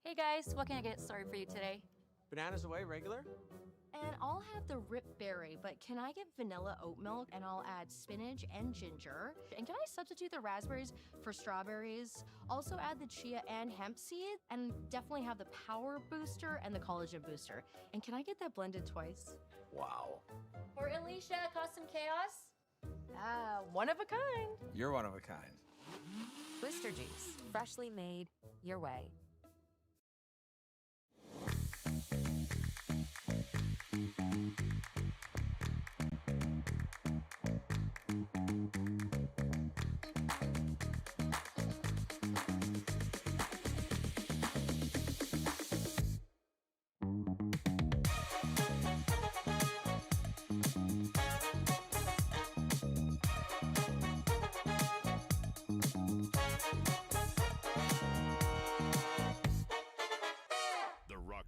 Hey guys, what can I get started for you today? Bananas away, regular? And I'll have the rip berry, but can I get vanilla oat milk and I'll add spinach and ginger? And can I substitute the raspberries for strawberries? Also add the chia and hemp seed and definitely have the power booster and the collagen booster. And can I get that blended twice? Wow. For Alicia, Custom Chaos? One of a kind. You're one of a kind. Booster juice, freshly made, your way.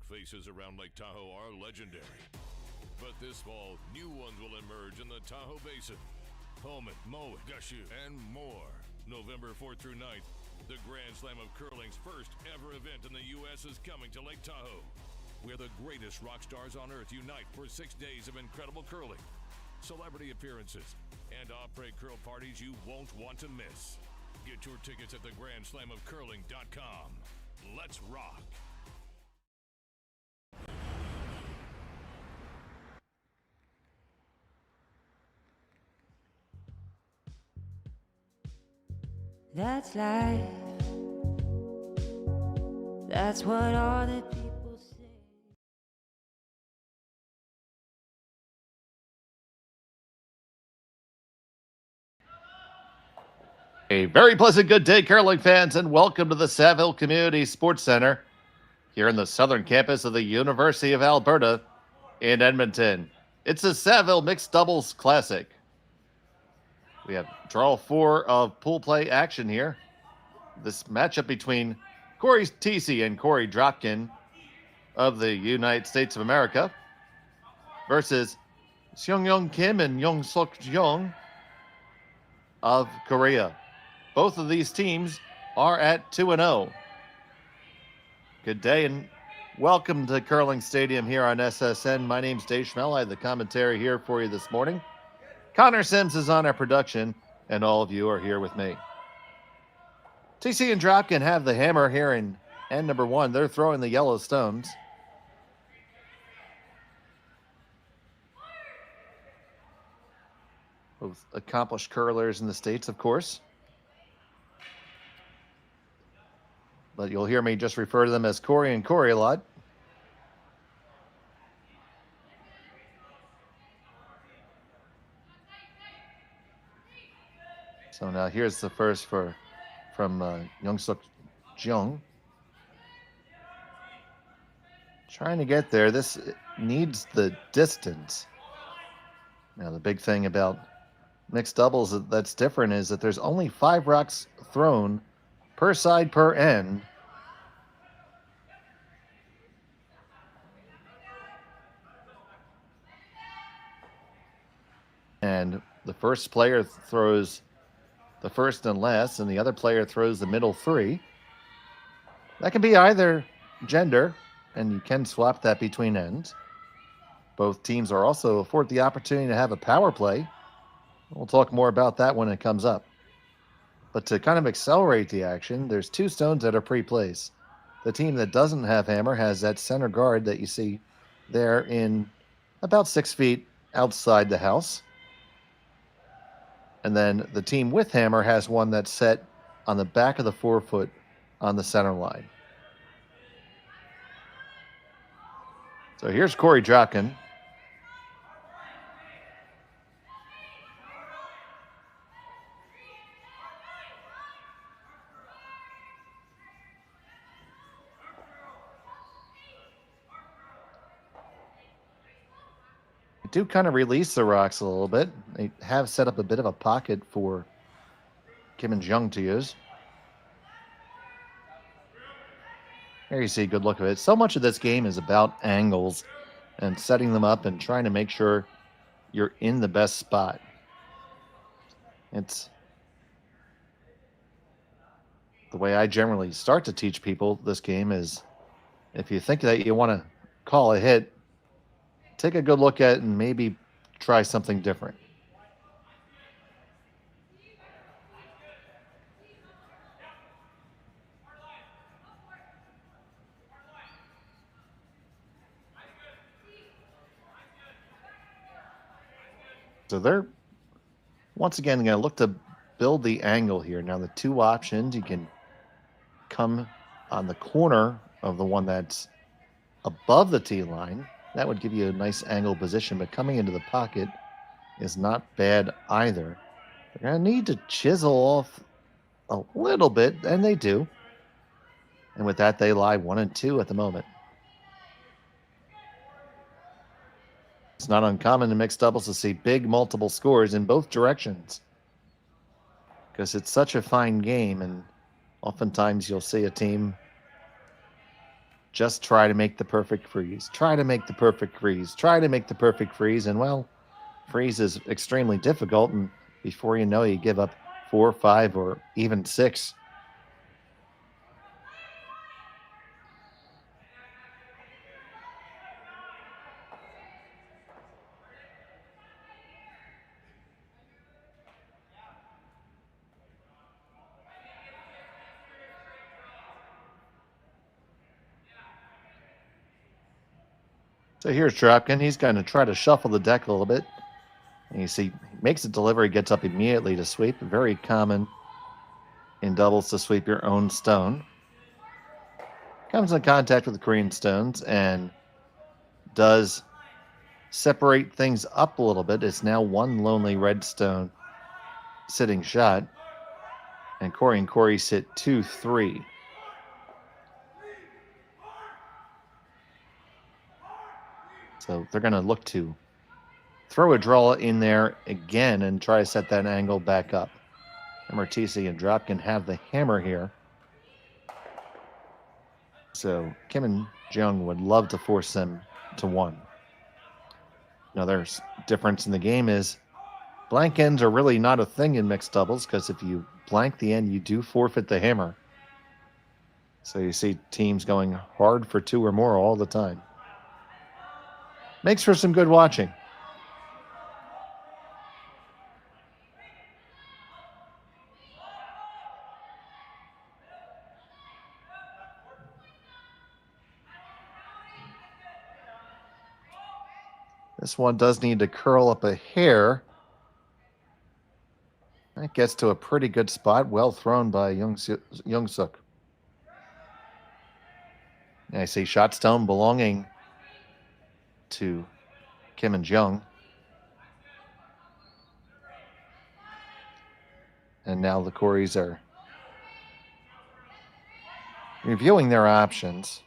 Faces around Lake Tahoe are legendary. But this fall, new ones will emerge in the Tahoe Basin. Pullman, Mowat, Gushu, and more. November 4th through 9th, the Grand Slam of Curling's first ever event in the U.S. is coming to Lake Tahoe, where the greatest rock stars on earth unite for 6 days of incredible curling, celebrity appearances, and après curl parties you won't want to miss. Get your tickets at thegrandslamofcurling.com. Let's rock. That's life. That's what all the people say. A very pleasant good day, curling fans, and welcome to the Saville Community Sports Center here in the southern campus of the University of Alberta in Edmonton. It's a Saville Mixed Doubles Classic. We have draw 4 of pool play action here. This matchup between Cory Thiesse and Cory Dropkin of the United States of America versus Seonyeong Kim and Yeongseok of Korea. Both of these teams are at 2-0. Good day and welcome to Curling Stadium here on SSN. My name's Dave Schmel. I have the commentary here for you this morning. Connor Sims is on our production, and all of you are here with me. Thiesse and Dropkin have the hammer here in end number 1. They're throwing the yellow stones. Both accomplished curlers in the States, of course. But you'll hear me just refer to them as Cory and Cory a lot. So now here's the first from Yeongseok Jeong. Trying to get there. This needs the distance. Now the big thing about mixed doubles that's different is that there's only 5 rocks thrown per side per end. And the first player throws the first and last, and the other player throws the middle 3. That can be either gender, and you can swap that between ends. Both teams are also afforded the opportunity to have a power play. We'll talk more about that when it comes up. But to kind of accelerate the action, there's 2 stones that are pre-placed. The team that doesn't have hammer has that center guard that you see there in about 6 feet outside the house. And then the team with hammer has one that's set on the back of the 4-foot on the center line. So here's Cory Dropkin. Do kind of release the rocks a little bit. They have set up a bit of a pocket for Kim and Jeong to use. There you see a good look of it. So much of this game is about angles and setting them up and trying to make sure you're in the best spot. It's the way I generally start to teach people this game is If you think that you want to call a hit, take a good look at it and maybe try something different. So they're once again going to look to build the angle here. Now the two options, you can come on the corner of the one that's above the tee line. That would give you a nice angle position, but coming into the pocket is not bad either. They're going to need to chisel off a little bit, and they do. And with that, they lie 1 and 2 at the moment. It's not uncommon in mixed doubles to see big multiple scores in both directions because it's such a fine game, and oftentimes you'll see a team just try to make the perfect freeze, try to make the perfect freeze, try to make the perfect freeze, and well, freeze is extremely difficult, and before you know, you give up 4, 5, or even 6. So here's Dropkin. He's going to try to shuffle the deck a little bit. And you see, he makes a delivery, gets up immediately to sweep. Very common in doubles to sweep your own stone. Comes in contact with the Korean stones and does separate things up a little bit. It's now one lonely red stone sitting shot. And Korey sit 2-3. So they're going to look to throw a draw in there again and try to set that angle back up. Remember, Thiesse and Dropkin have the hammer here. So Kim and Jeong would love to force them to 1. Another difference in the game is blank ends are really not a thing in mixed doubles because if you blank the end, you do forfeit the hammer. So you see teams going hard for 2 or more all the time. Makes for some good watching. This one does need to curl up a hair. That gets to a pretty good spot. Well thrown by Yeongseok. I see shot stone belonging to Kim and Jeong. And now the Coreys are reviewing their options.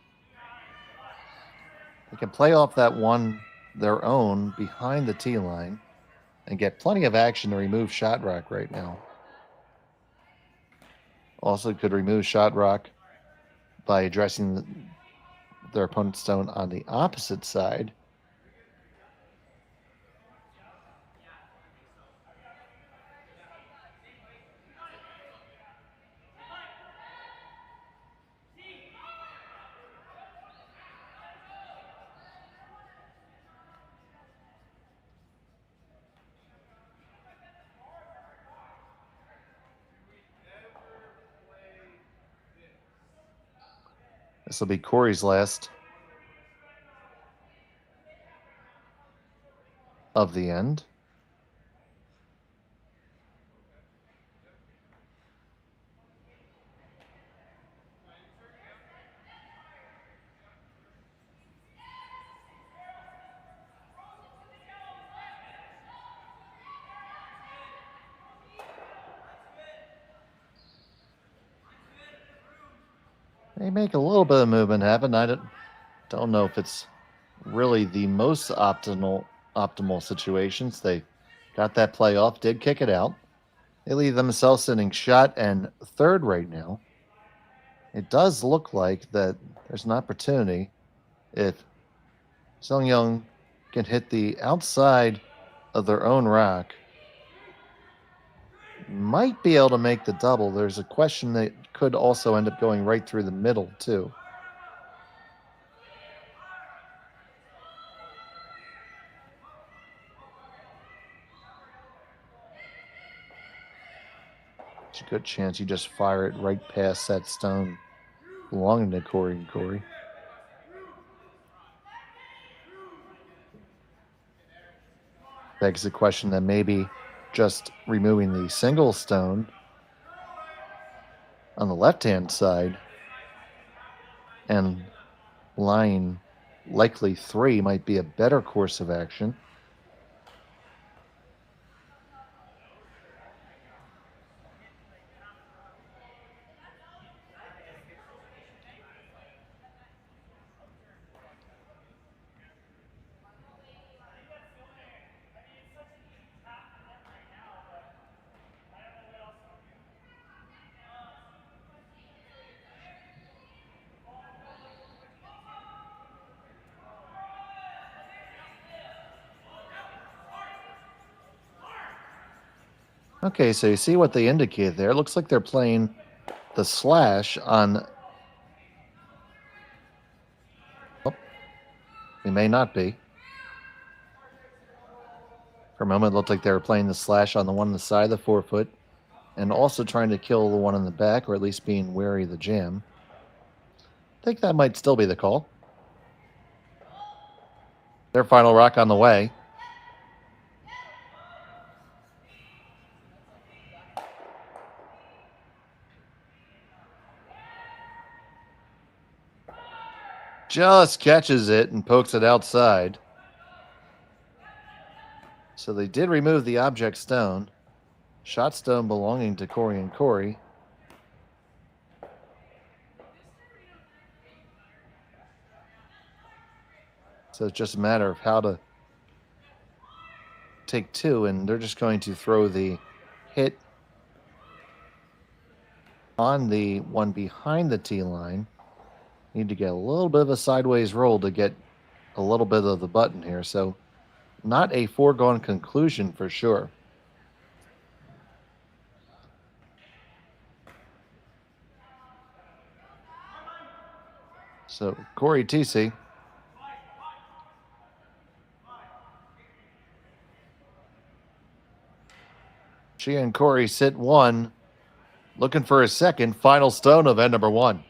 They can play off that one their own behind the tee line and get plenty of action to remove shot rock right now. Also could remove shot rock by addressing their opponent's stone on the opposite side. This will be Corey's last of the end. They make a little bit of movement happen. I don't know if it's really the most optimal situations. They got that play off, did kick it out. They leave themselves sitting shot and third right now. It does look like that there's an opportunity if Seonyeong can hit the outside of their own rock. Might be able to make the double. There's a question that could also end up going right through the middle, too. Good chance you just fire it right past that stone belonging to Cory and Korey. Begs the question that maybe just removing the single stone on the left-hand side and line likely 3 might be a better course of action. Okay, so you see what they indicate there. It looks like they're playing the slash on... Oh, they may not be. For a moment, it looked like they were playing the slash on the one on the side of the forefoot and also trying to kill the one in the back, or at least being wary of the jam. I think that might still be the call. Their final rock on the way. Just catches it and pokes it outside. So they did remove the object stone. Shot stone belonging to Cory and Korey. So it's just a matter of how to take 2, and they're just going to throw the hit on the one behind the tee line. Need to get a little bit of a sideways roll to get a little bit of the button here. So not a foregone conclusion for sure. So Cory Thiesse. She and Korey sit 1, looking for a second final stone of end number 1.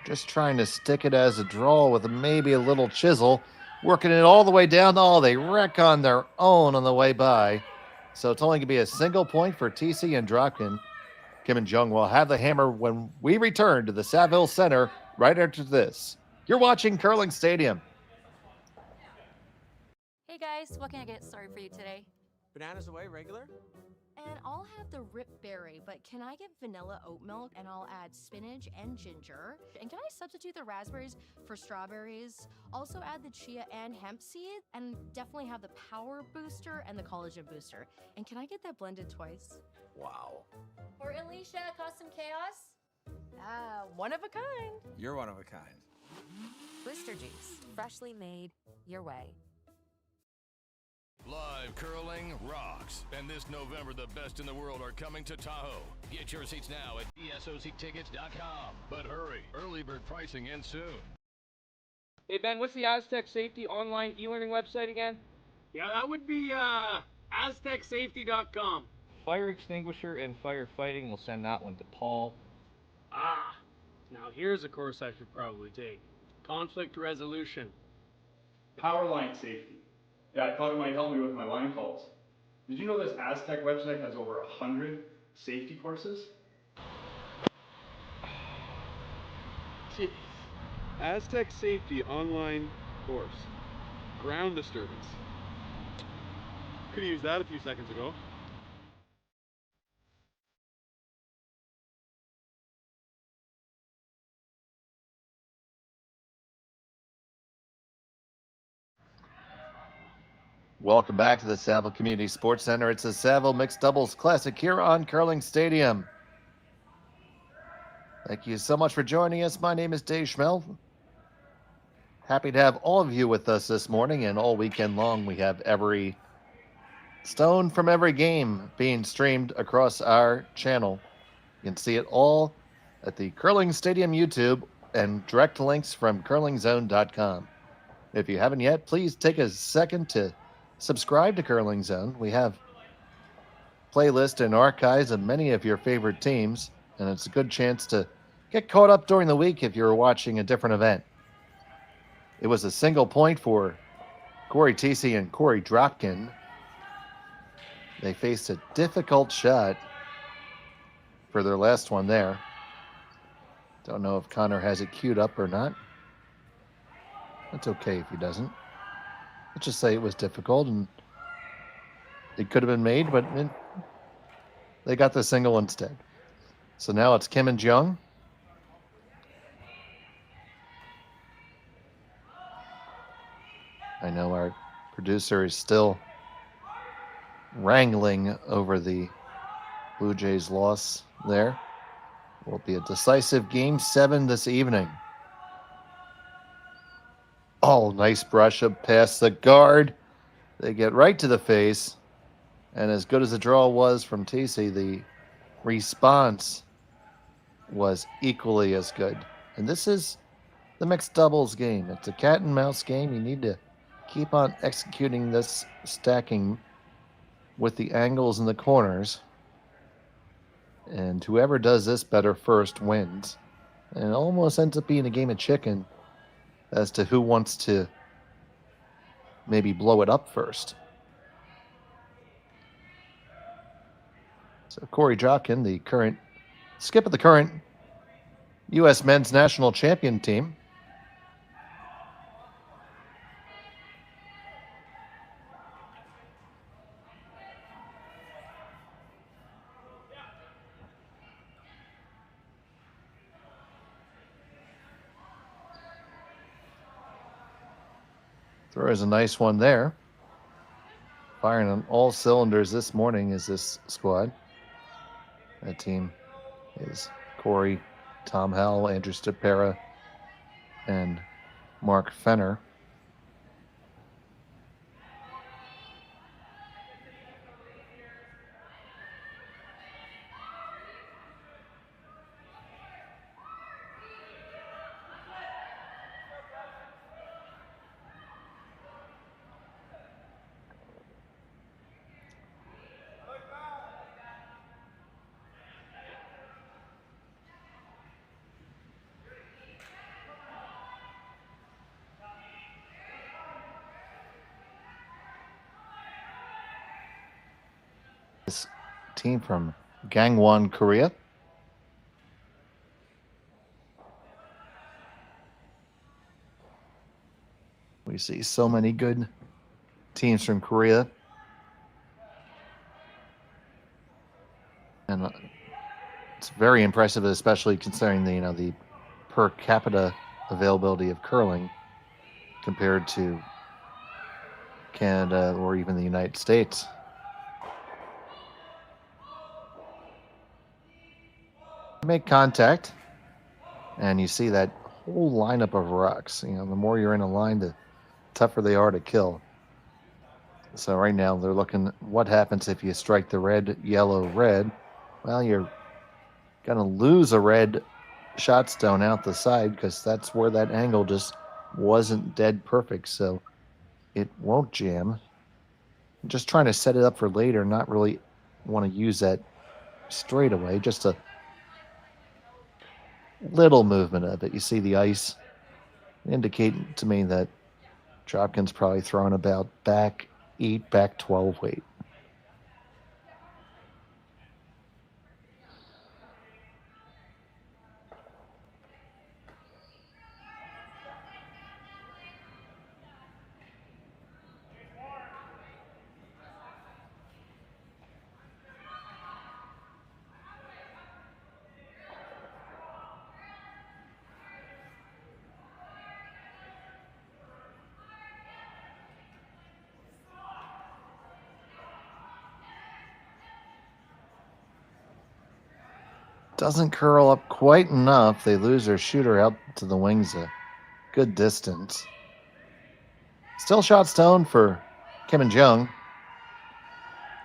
Just trying to stick it as a draw with maybe a little chisel. Working it all the way down. Oh, they wreck on their own on the way by. So it's only going to be a single point for Thiesse and Dropkin. Kim and Jeong will have the hammer when we return to the Saville Center right after this. You're watching Curling Stadium. Hey guys, what can I get started for you today? Bananas away, regular? And I'll have the rip berry, but can I get vanilla oat milk and I'll add spinach and ginger? And can I substitute the raspberries for strawberries? Also add the chia and hemp seed, and definitely have the power booster and the collagen booster. And can I get that blended twice? Wow. For Alicia, custom chaos? One of a kind. You're one of a kind. Blister juice, freshly made your way. Live curling rocks. And this November, the best in the world are coming to Tahoe. Get your seats now at ESOCtickets.com. But hurry, early bird pricing ends soon. Hey Ben, what's the Aztec Safety online e-learning website again? Yeah, that would be aztecsafety.com. Fire extinguisher and firefighting, we'll send that one to Paul. Ah, now here's a course I should probably take. Conflict resolution. Power line safety. Yeah, I thought it might help me with my line calls. Did you know this Aztec website has over 100 safety courses? Jeez. Aztec Safety online course. Ground disturbance. Could have used that a few seconds ago. Welcome back to the Saville Community Sports Center. It's the Saville Mixed Doubles Classic here on Curling Stadium. Thank you so much for joining us. My name is Dave Schmel. Happy to have all of you with us this morning, and all weekend long we have every stone from every game being streamed across our channel. You can see it all at the Curling Stadium YouTube and direct links from curlingzone.com. If you haven't yet, please take a second to subscribe to Curling Zone. We have playlists and archives of many of your favorite teams, and it's a good chance to get caught up during the week if you're watching a different event. It was a single point for Cory Thiesse and Cory Dropkin. They faced a difficult shot for their last one there. Don't know if Connor has it queued up or not. That's okay if he doesn't. Let's just say it was difficult and it could have been made, but they got the single instead. So now it's Kim and Jeong. I know our producer is still wrangling over the Blue Jays' loss there. Will be a decisive Game 7 this evening. Oh, nice brush up past the guard. They get right to the face. And as good as the draw was from Thiesse, the response was equally as good. And this is the mixed doubles game. It's a cat and mouse game. You need to keep on executing this stacking with the angles in the corners. And whoever does this better first wins. And it almost ends up being a game of chicken as to who wants to maybe blow it up first. So Cory Dropkin, the current skip of the current U.S. men's national champion team. There is a nice one there. Firing on all cylinders this morning is this squad. That team is Cory, Tom Howell, Andrew Stapera, and Mark Fenner. This team from Gangwon, Korea. We see so many good teams from Korea. And it's very impressive, especially considering the per capita availability of curling compared to Canada or even the United States. Make contact, and you see that whole lineup of rocks. The more you're in a line, the tougher they are to kill. So right now they're looking what happens if you strike the red, yellow, red. Well, you're gonna lose a red shot stone out the side because that's where that angle just wasn't dead perfect, so it won't jam. I'm just trying to set it up for later, not really want to use that straight away, just a little movement of it. You see the ice indicating to me that Dropkin's probably throwing about back 8, back 12 weight. Doesn't curl up quite enough. They lose their shooter out to the wings a good distance. Still shot stone for Kim and Jeong.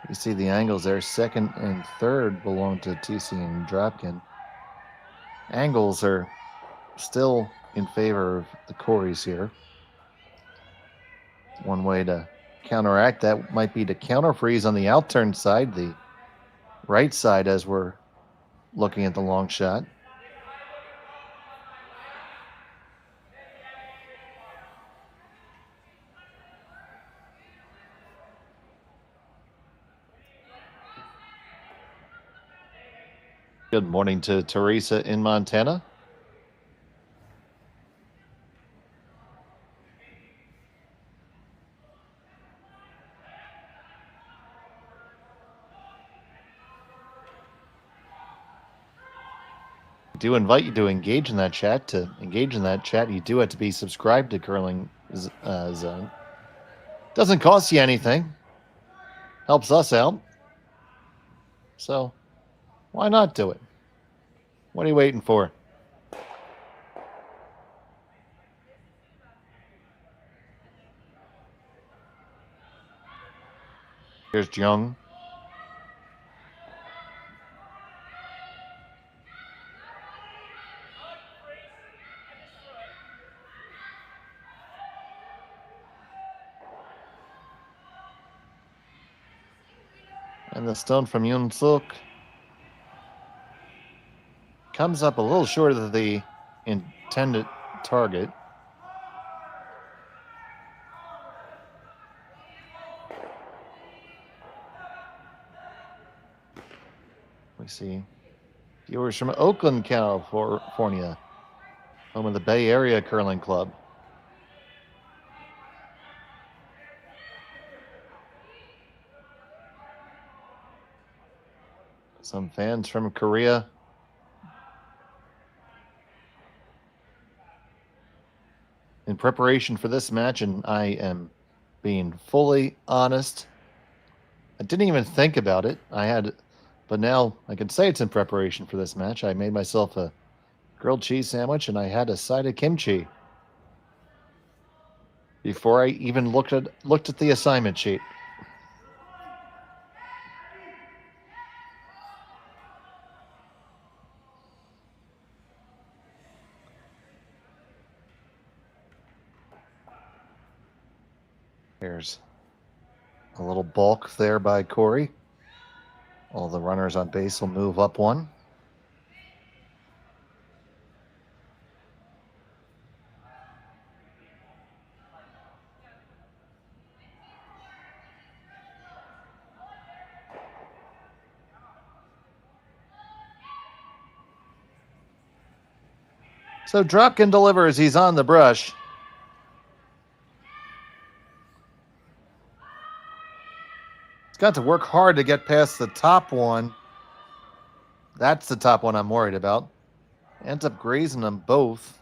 You see the angles there. Second and third belong to Thiesse and Dropkin. Angles are still in favor of the Coreys here. One way to counteract that might be to counter freeze on the outturn side, the right side, as we're looking at the long shot. Good morning to Teresa in Montana. I do invite you to engage in that chat. To engage in that chat, you do have to be subscribed to Curling Zone. Doesn't cost you anything. Helps us out. So why not do it? What are you waiting for? Here's Jeong. And the stone from Yeongseok comes up a little short of the intended target. We see viewers from Oakland, California, home of the Bay Area Curling Club. Some fans from Korea. In preparation for this match, and I am being fully honest, I didn't even think about it. But now I can say it's in preparation for this match. I made myself a grilled cheese sandwich, and I had a side of kimchi before I even looked at the assignment sheet. There's a little balk there by Cory. All the runners on base will move up one. So Dropkin delivers. He's on the brush. Got to work hard to get past the top one. That's the top one I'm worried about. Ends up grazing them both.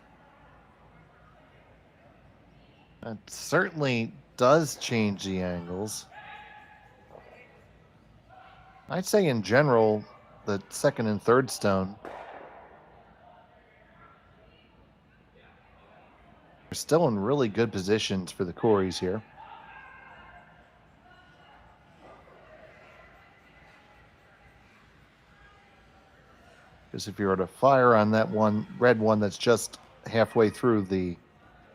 That certainly does change the angles. I'd say in general, the second and third stone are still in really good positions for the Coreys here. Because if you were to fire on that one, red one that's just halfway through the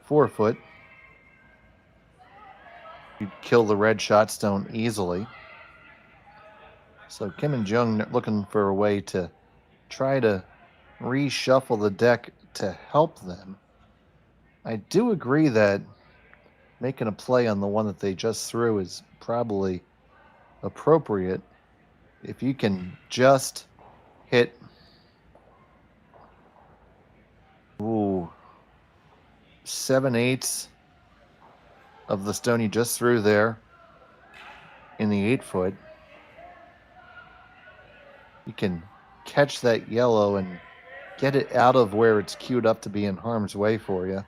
4 foot, you'd kill the red shot stone easily. So Kim and Jeong looking for a way to try to reshuffle the deck to help them. I do agree that making a play on the one that they just threw is probably appropriate. If you can just hit 7/8 of the stone you just threw there in the 8 foot, you can catch that yellow and get it out of where it's queued up to be in harm's way for you.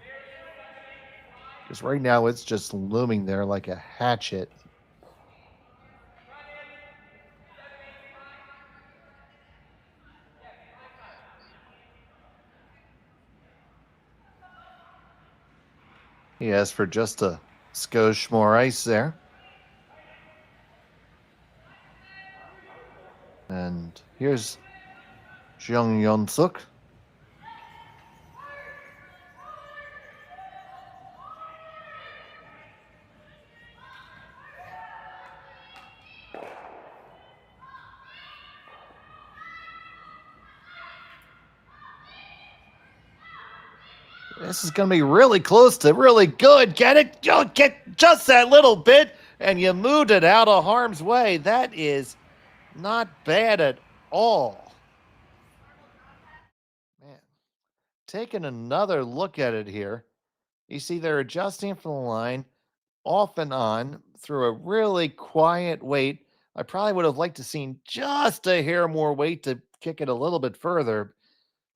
Because right now it's just looming there like a hatchet. He asked for just a skosh more ice there. Here's Yeongseok. This is going to be really close to really good. Get it? You'll get just that little bit, and you moved it out of harm's way. That is not bad at all. Man, taking another look at it here, you see they're adjusting from the line off and on through a really quiet weight. I probably would have liked to seen just a hair more weight to kick it a little bit further,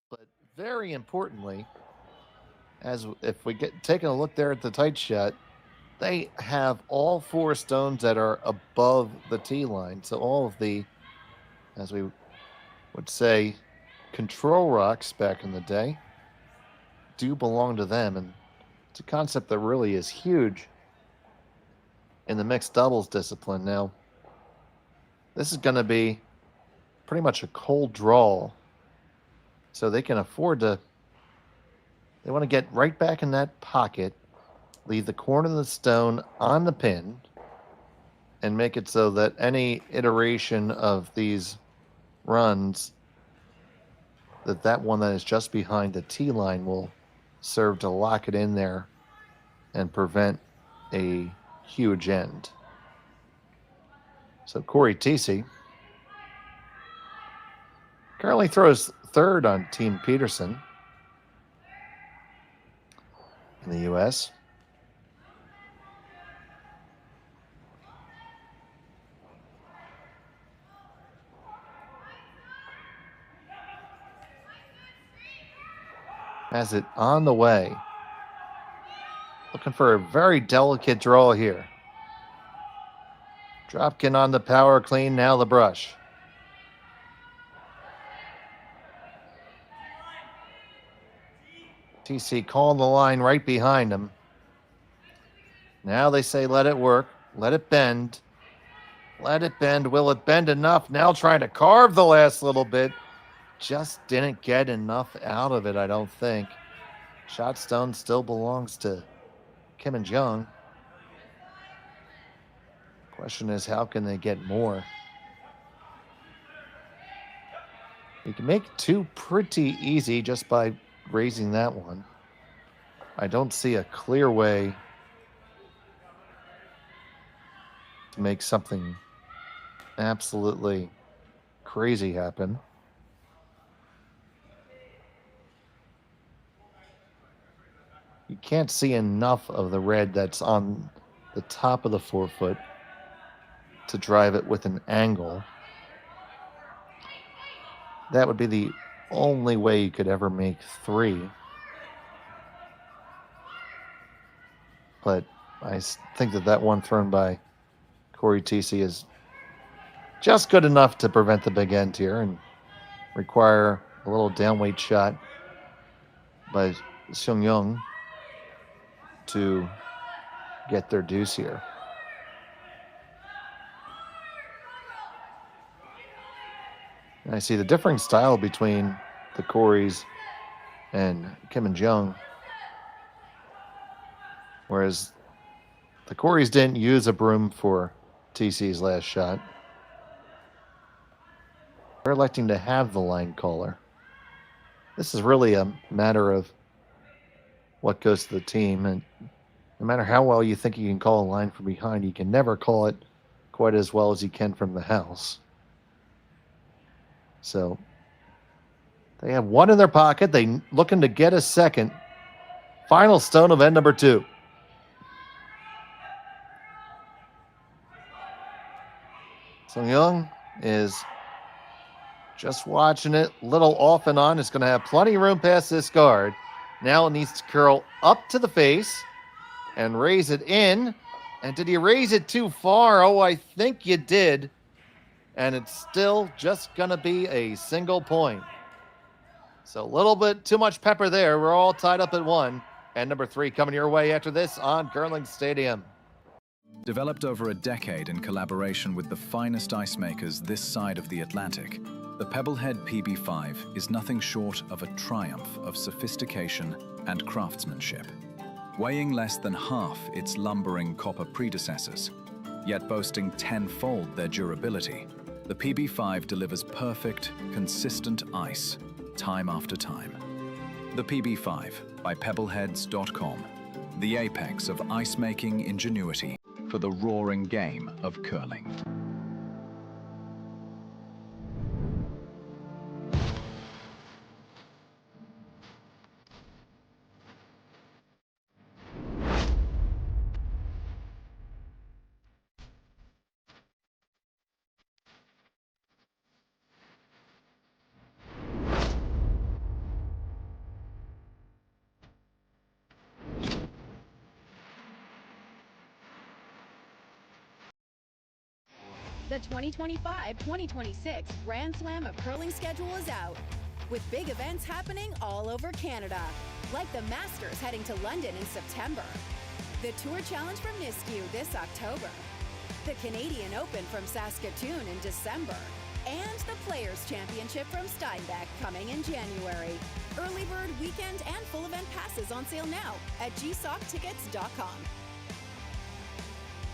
but very importantly, as if we get taking a look there at the tight shot, they have all 4 stones that are above the tee line. So all of the, as we would say, control rocks back in the day do belong to them. And it's a concept that really is huge in the mixed doubles discipline. Now, this is going to be pretty much a cold draw, so they can afford to, they want to get right back in that pocket, leave the corner of the stone on the pin, and make it so that any iteration of these runs, that one that is just behind the tee line will serve to lock it in there and prevent a huge end. So Cory Thiesse currently throws third on Team Peterson in the U.S. Has it on the way. Looking for a very delicate draw here. Dropkin on the power clean, now the brush. TC calling the line right behind him. Now they say let it work, let it bend. Let it bend. Will it bend enough? Now trying to carve the last little bit. Just didn't get enough out of it, I don't think. Shot stone still belongs to Kim and Jeong. Question is, how can they get more? You can make 2 pretty easy just by raising that one. I don't see a clear way to make something absolutely crazy happen. You can't see enough of the red that's on the top of the forefoot to drive it with an angle. That would be the only way you could ever make 3. But I think that one thrown by Cory Thiesse is just good enough to prevent the big end here and require a little downweight shot by Seonyeong to get their deuce here. And I see the differing style between the Koreys and Kim and Jeong. Whereas the Koreys didn't use a broom for TC's last shot. They're electing to have the line caller. This is really a matter of what goes to the team, and no matter how well you think you can call a line from behind, you can never call it quite as well as you can from the house. So they have 1 in their pocket. They looking to get a second. Final stone of end number 2. Seonyeong is just watching it, little off and on. It's going to have plenty of room past this guard. Now it needs to curl up to the face and raise it in. And did he raise it too far? Oh, I think you did. And it's still just going to be a single point. So a little bit too much pepper there. We're all tied up at 1. And number 3 coming your way after this on Curling Stadium. Developed over a decade in collaboration with the finest ice makers this side of the Atlantic, the Pebblehead PB5 is nothing short of a triumph of sophistication and craftsmanship. Weighing less than half its lumbering copper predecessors, yet boasting tenfold their durability, the PB5 delivers perfect, consistent ice, time after time. The PB5 by Pebbleheads.com, the apex of ice-making ingenuity for the roaring game of curling. The 2025-2026 Grand Slam of Curling schedule is out, with big events happening all over Canada, like the Masters heading to London in September, the Tour Challenge from Nisku this October, the Canadian Open from Saskatoon in December, and the Players' Championship from Steinbach coming in January. Early bird weekend and full event passes on sale now at gsoctickets.com.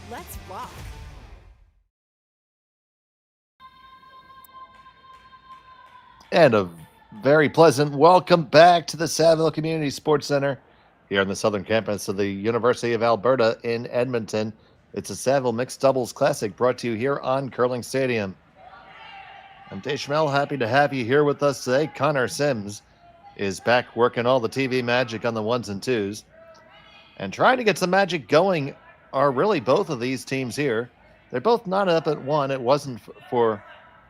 Let's rock! And a very pleasant welcome back to the Saville Community Sports Center here on the southern campus of the University of Alberta in Edmonton. It's a Saville Mixed Doubles Classic brought to you here on Curling Stadium. I'm Dave Schmel, happy to have you here with us today. Connor Sims is back working all the TV magic on the ones and twos. And trying to get some magic going are really both of these teams here. They're both not up at one. It wasn't for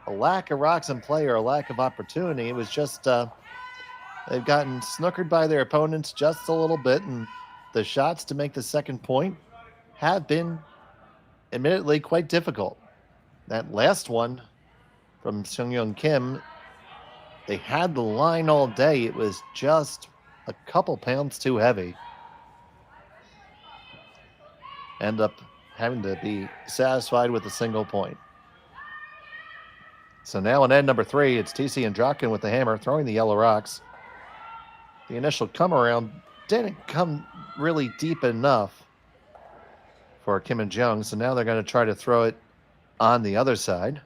a lack of rocks in play or a lack of opportunity. It was just they've gotten snookered by their opponents just a little bit, and the shots to make the second point have been admittedly quite difficult. That last one from Seonyeong Kim, they had the line all day. It was just a couple pounds too heavy. End up having to be satisfied with a single point. So now in end number 3, it's Thiesse and Dropkin with the hammer, throwing the yellow rocks. The initial come around didn't come really deep enough for Kim and Jeong, so now they're going to try to throw it on the other side.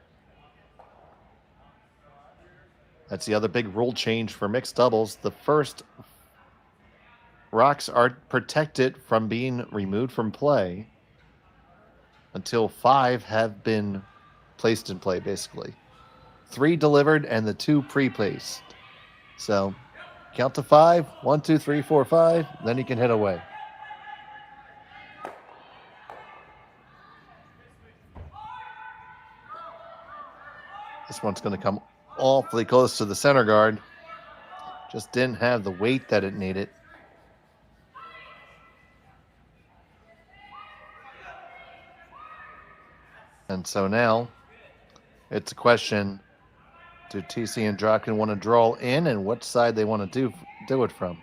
That's the other big rule change for mixed doubles. The first rocks are protected from being removed from play until 5 have been placed in play, basically. 3 delivered and the 2 pre-placed. So count to 5. 1, 2, 3, 4, 5. Then you can hit away. This one's going to come awfully close to the center guard. Just didn't have the weight that it needed. And so now it's a question, do Thiesse and Dropkin want to draw in, and what side they want to do it from?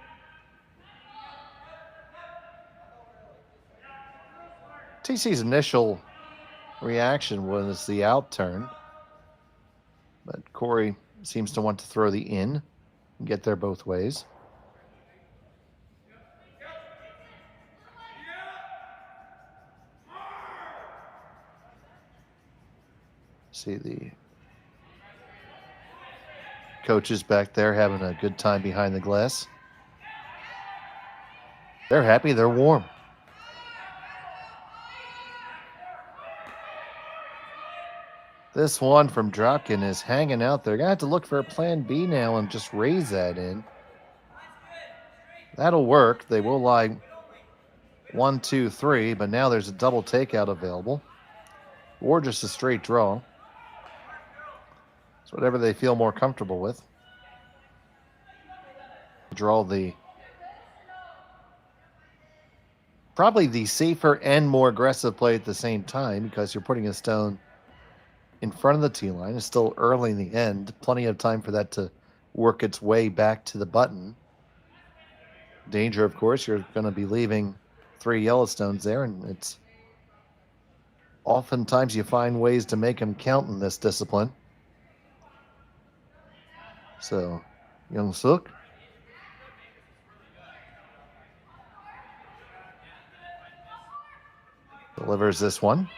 Thiesse's initial reaction was the out turn, but Cory seems to want to throw the in and get there both ways. See the coaches back there having a good time behind the glass. They're happy, they're warm. This one from Dropkin is hanging out there. Gonna have to look for a plan B now and just raise that in. That'll work. They will lie 1, 2, 3, but now there's a double takeout available. Or just a straight draw. It's whatever they feel more comfortable with. Draw probably the safer and more aggressive play at the same time, because you're putting a stone in front of the tee line. It's still early in the end. Plenty of time for that to work its way back to the button. Danger, of course, you're going to be leaving 3 Yellowstones there, and it's oftentimes you find ways to make them count in this discipline. So, Yeongseok delivers this one.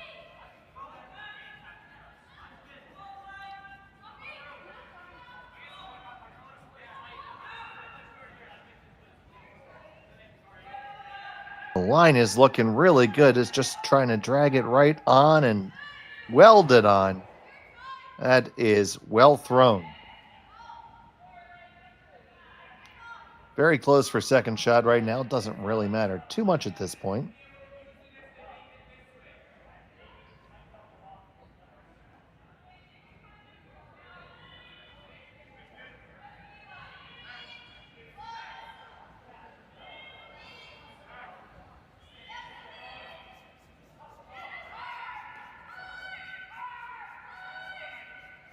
The line is looking really good. It's just trying to drag it right on and weld it on. That is well thrown. Very close for second shot right now. Doesn't really matter too much at this point.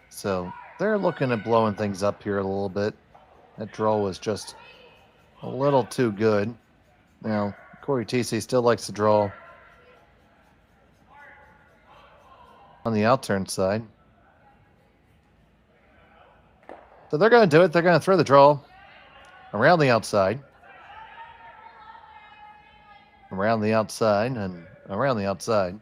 So they're looking at blowing things up here a little bit. That draw was just a little too good. Now, Cory Thiesse still likes to draw on the outturn side. So they're going to do it. They're going to throw the draw around the outside. Around the outside and around the outside.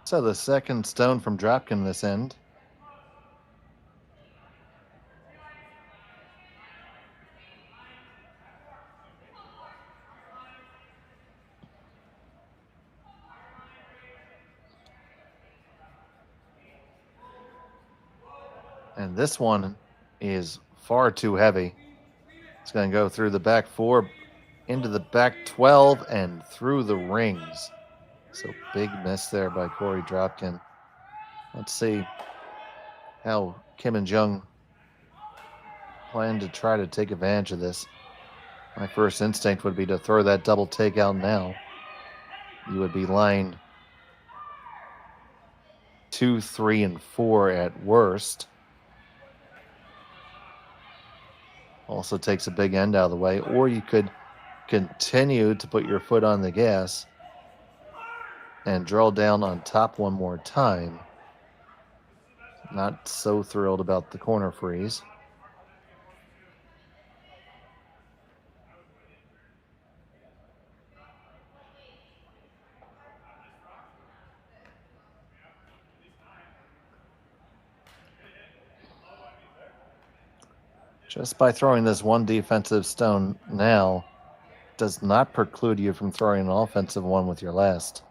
So the second stone from Dropkin this end. And this one is far too heavy. It's going to go through the back 4, into the back 12, and through the rings. So big miss there by Cory Dropkin. Let's see how Kim and Jeong plan to try to take advantage of this. My first instinct would be to throw that double takeout now. You would be lying 2, 3, and 4 at worst. Also takes a big end out of the way. Or you could continue to put your foot on the gas and draw down on top one more time. Not so thrilled about the corner freeze. Just by throwing this one defensive stone now does not preclude you from throwing an offensive one with your last.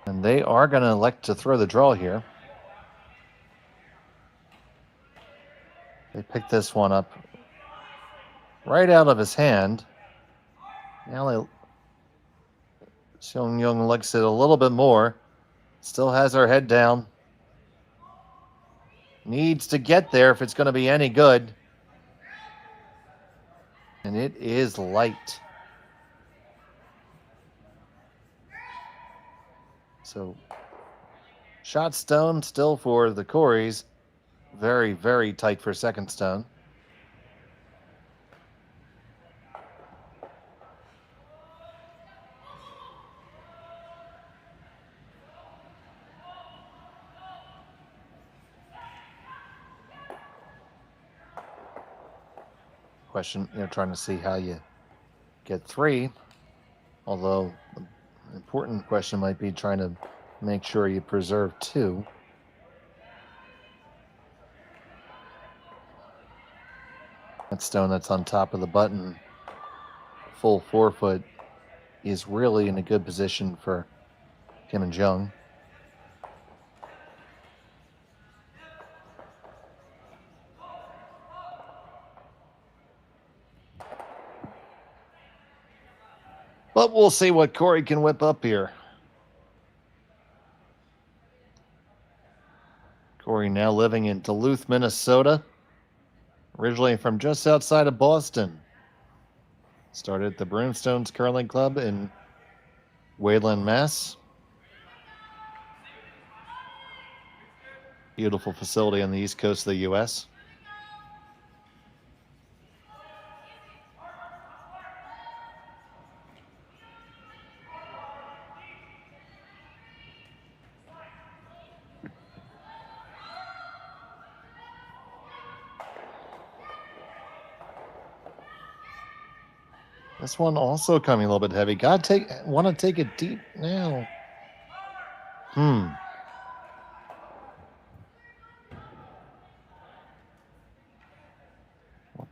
And they are going to elect to throw the draw here. They pick this one up right out of his hand. Now Seonyeong likes it a little bit more. Still has her head down. Needs to get there if it's going to be any good. And it is light. So, shot stone still for the Coreys. Very, very tight for second stone. Question, trying to see how you get 3. Although, the important question might be trying to make sure you preserve 2. That stone that's on top of the button, full forefoot, is really in a good position for Kim and Jeong. But we'll see what Cory can whip up here. Cory now living in Duluth, Minnesota. Originally from just outside of Boston. Started at the Broomstones Curling Club in Wayland, Mass. Beautiful facility on the east coast of the U.S. This one also coming a little bit heavy. Want to take it deep now. Once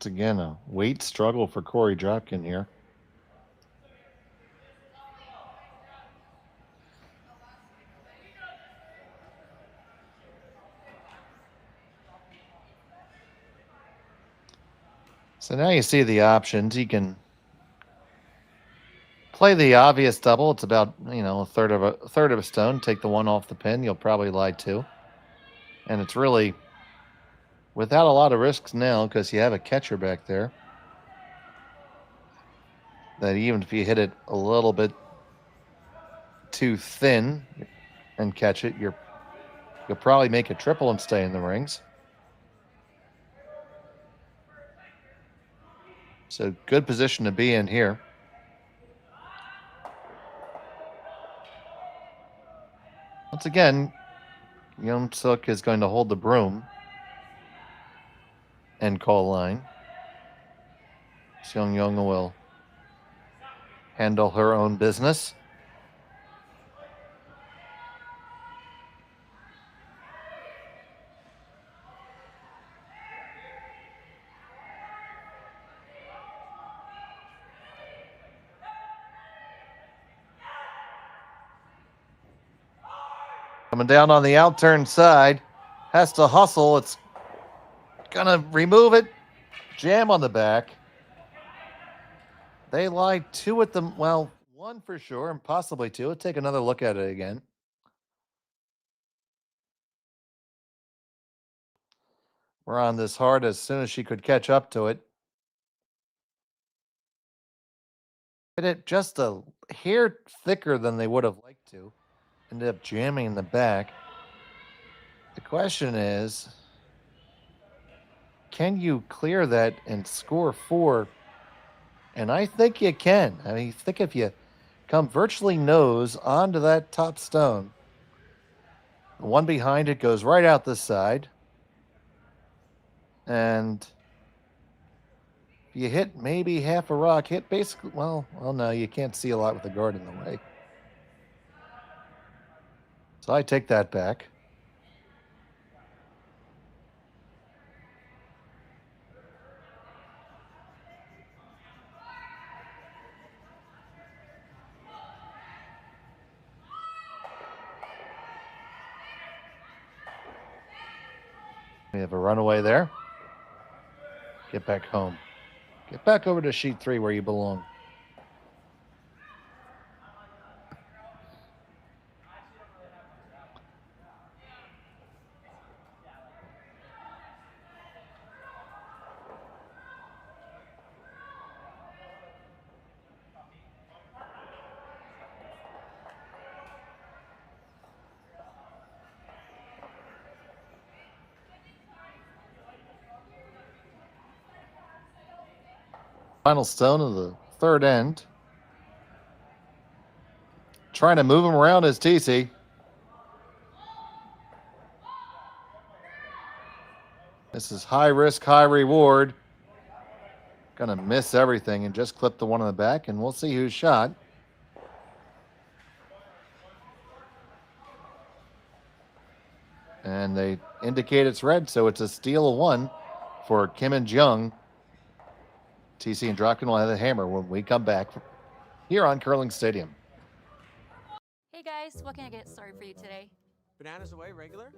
again, a weight struggle for Cory Dropkin here. So now you see the options. You can play the obvious double. It's about, a third of a stone. Take the 1 off the pin. You'll probably lie 2. And it's really without a lot of risks now because you have a catcher back there. That even if you hit it a little bit too thin and catch it, you'll probably make a triple and stay in the rings. So good position to be in here. Once again, Yeongseok is going to hold the broom and call line. Seonyeong will handle her own business. Coming down on the outturn side. Has to hustle. It's going to remove it. Jam on the back. They lie 2 at the... Well, 1 for sure, and possibly 2. Let's take another look at it again. We're on this hard as soon as she could catch up to it. Hit it just a hair thicker than they would have liked to. Ended up jamming in the back. The question is, can you clear that and score 4? And I think you can. I think if you come virtually nose onto that top stone, the one behind it goes right out this side. And you hit maybe half a rock. Hit basically, well, no, you can't see a lot with the guard in the way. So I take that back. We have a runaway there. Get back home. Get back over to sheet 3 where you belong. Final stone of the third end. Trying to move him around is Thiesse. This is high risk, high reward. Gonna miss everything and just clip the one in the back, and we'll see who's shot. And they indicate it's red, so it's a steal of one for Kim and Jeong. Thiesse and Dropkin will have the hammer when we come back here on Curling Stadium. Hey guys, what can I get started for you today? Bananas away, regular?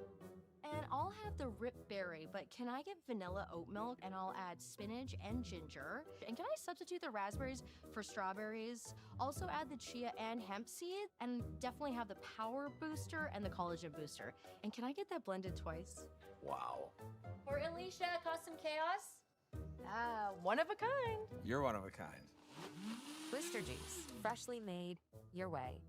And I'll have the rip berry, but can I get vanilla oat milk and I'll add spinach and ginger? And can I substitute the raspberries for strawberries? Also add the chia and hemp seed, and definitely have the power booster and the collagen booster. And can I get that blended twice? Wow. For Alicia, custom chaos? One of a kind. You're one of a kind. Twister juice, freshly made your way.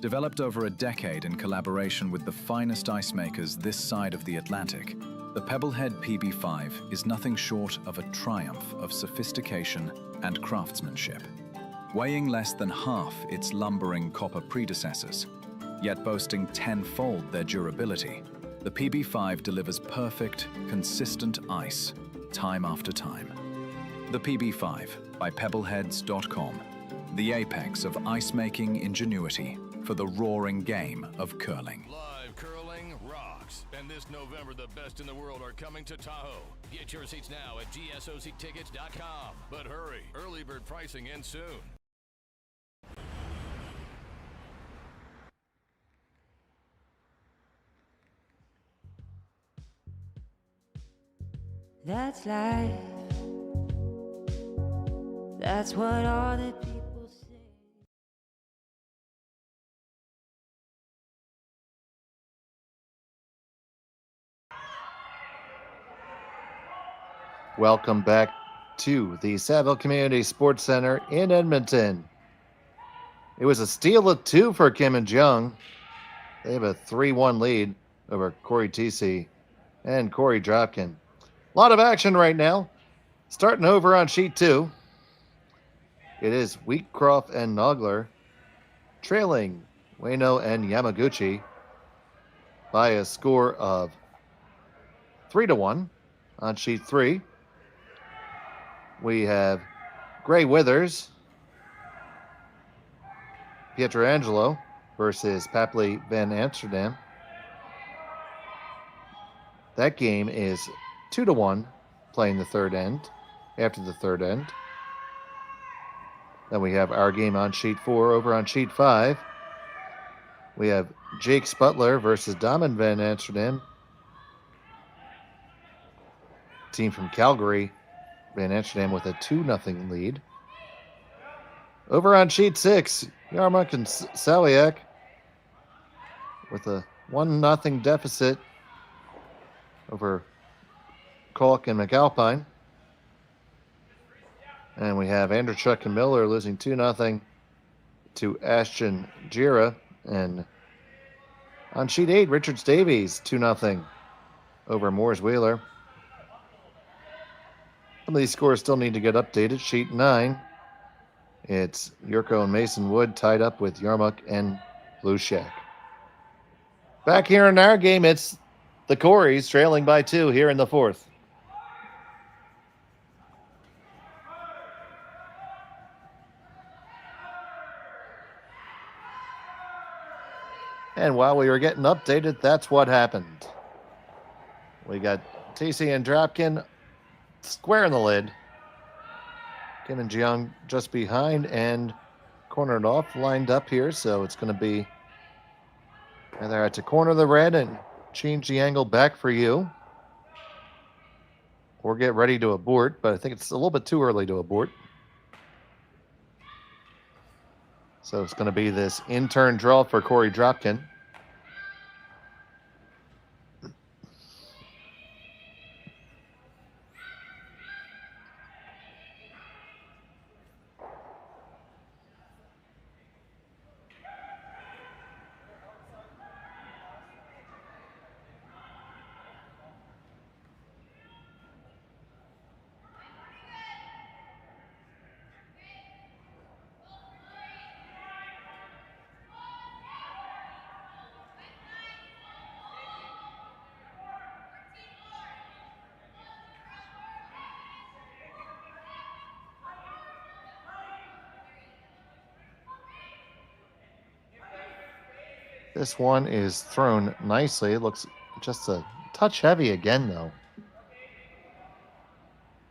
Developed over a decade in collaboration with the finest ice makers this side of the Atlantic, the Pebblehead PB5 is nothing short of a triumph of sophistication and craftsmanship. Weighing less than half its lumbering copper predecessors, yet boasting tenfold their durability, the PB5 delivers perfect, consistent ice, time after time. The PB5 by Pebbleheads.com, the apex of ice-making ingenuity for the roaring game of curling. Live curling rocks. And this November, the best in the world are coming to Tahoe. Get your seats now at gsoctickets.com. But hurry, early bird pricing ends soon. That's life. That's what all the people say. Welcome back to the Saville Community Sports Center in Edmonton. It was a steal of two for Kim and Jeong. They have a 3-1 lead over Cory Thiesse and Cory Dropkin. A lot of action right now. Starting over on sheet 2. It is Wheatcroft and Nogler trailing Ueno and Yamaguchi by a score of 3-1. On sheet 3, we have Gray Withers, Pietrangelo versus Papley Van Amsterdam. That game is 2-1, playing the third end, after the third end. Then we have our game on sheet 4. Over on sheet 5, we have Jake Sputler versus Daman Van Amsterdam. Team from Calgary, Van Amsterdam with a 2-0 lead. Over on sheet 6, Yarmuk and Sawiak with a 1-0 deficit over Kalk and McAlpine. And we have Andrechuk and Miller losing 2-0 to Ashton Jira. And on sheet 8, Richards Davies 2-0 over Moores Wheeler. Some of these scores still need to get updated. Sheet 9, it's Yurko and Mason Wood tied up with Yarmuk and Blue Shack. Back here in our game, it's the Coreys trailing by 2 here in the 4th. And while we were getting updated, that's what happened. We got Thiesse and Dropkin square in the lid. Kim and Jeong just behind and cornered off, lined up here. So it's going to be either at to corner the red and change the angle back for you, or get ready to abort. But I think it's a little bit too early to abort. So it's going to be this in-turn draw for Cory Dropkin. This one is thrown nicely. It looks just a touch heavy again, though.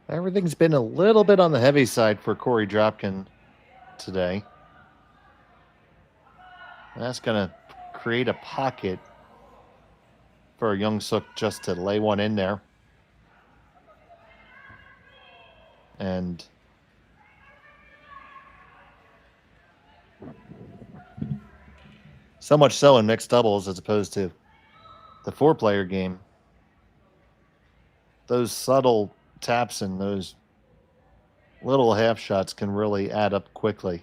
Everything's been a little bit on the heavy side for Cory Dropkin today. That's going to create a pocket for Yeongseok just to lay one in there. And so much so in mixed doubles as opposed to the four-player game. Those subtle taps and those little half shots can really add up quickly.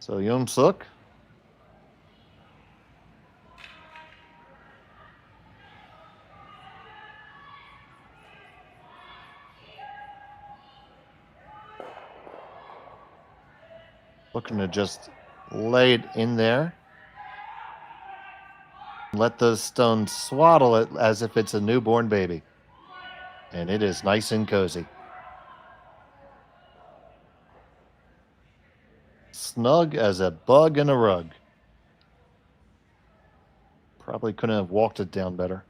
So Yeongseok looking to just lay it in there. Let those stones swaddle it as if it's a newborn baby. And it is nice and cozy. Snug as a bug in a rug. Probably couldn't have walked it down better.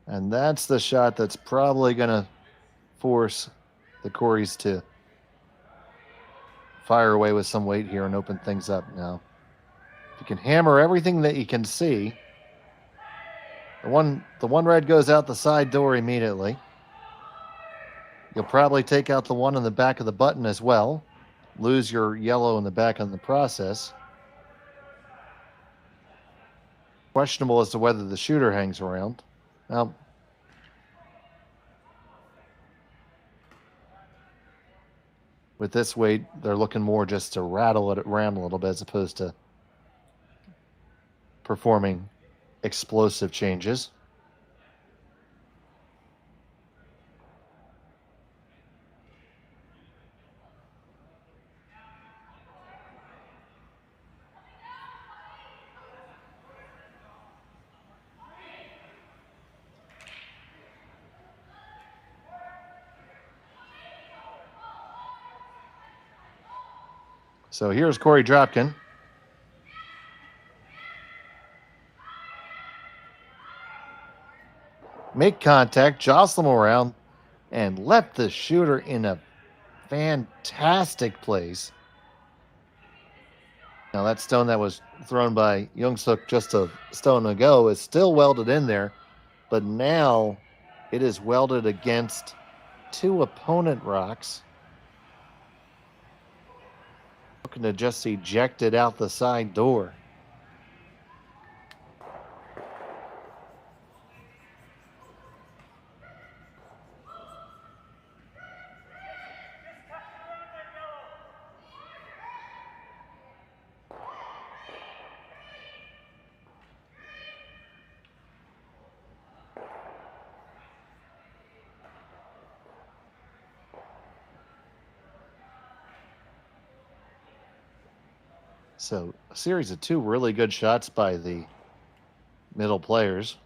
And that's the shot that's probably going to force the Coreys to fire away with some weight here and open things up now. If you can hammer everything that you can see, the one red goes out the side door immediately. You'll probably take out the one on the back of the button as well. Lose your yellow in the back in the process. Questionable as to whether the shooter hangs around. Now, with this weight, they're looking more just to rattle it around a little bit as opposed to performing explosive changes. So here's Cory Dropkin. Make contact, jostle him around, and let the shooter in a fantastic place. Now that stone that was thrown by Yeongseok just a stone ago is still welded in there, but now it is welded against two opponent rocks. Looking to just eject it out the side door. So a series of two really good shots by the middle players.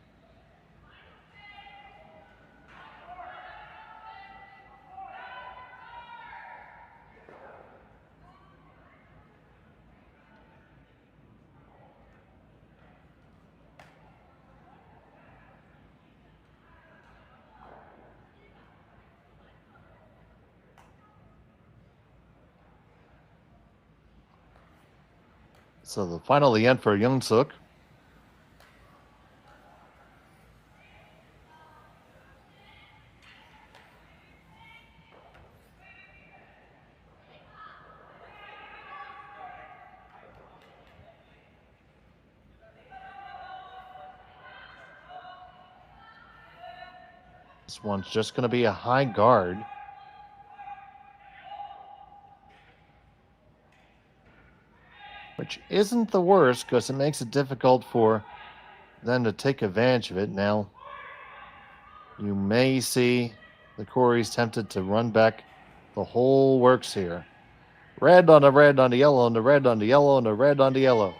So the final end for Yeongseok. This one's just going to be a high guard. Which isn't the worst because it makes it difficult for them to take advantage of it. Now, you may see the Coreys tempted to run back the whole works here. Red on the red on the yellow on the red on the yellow on the red on the yellow.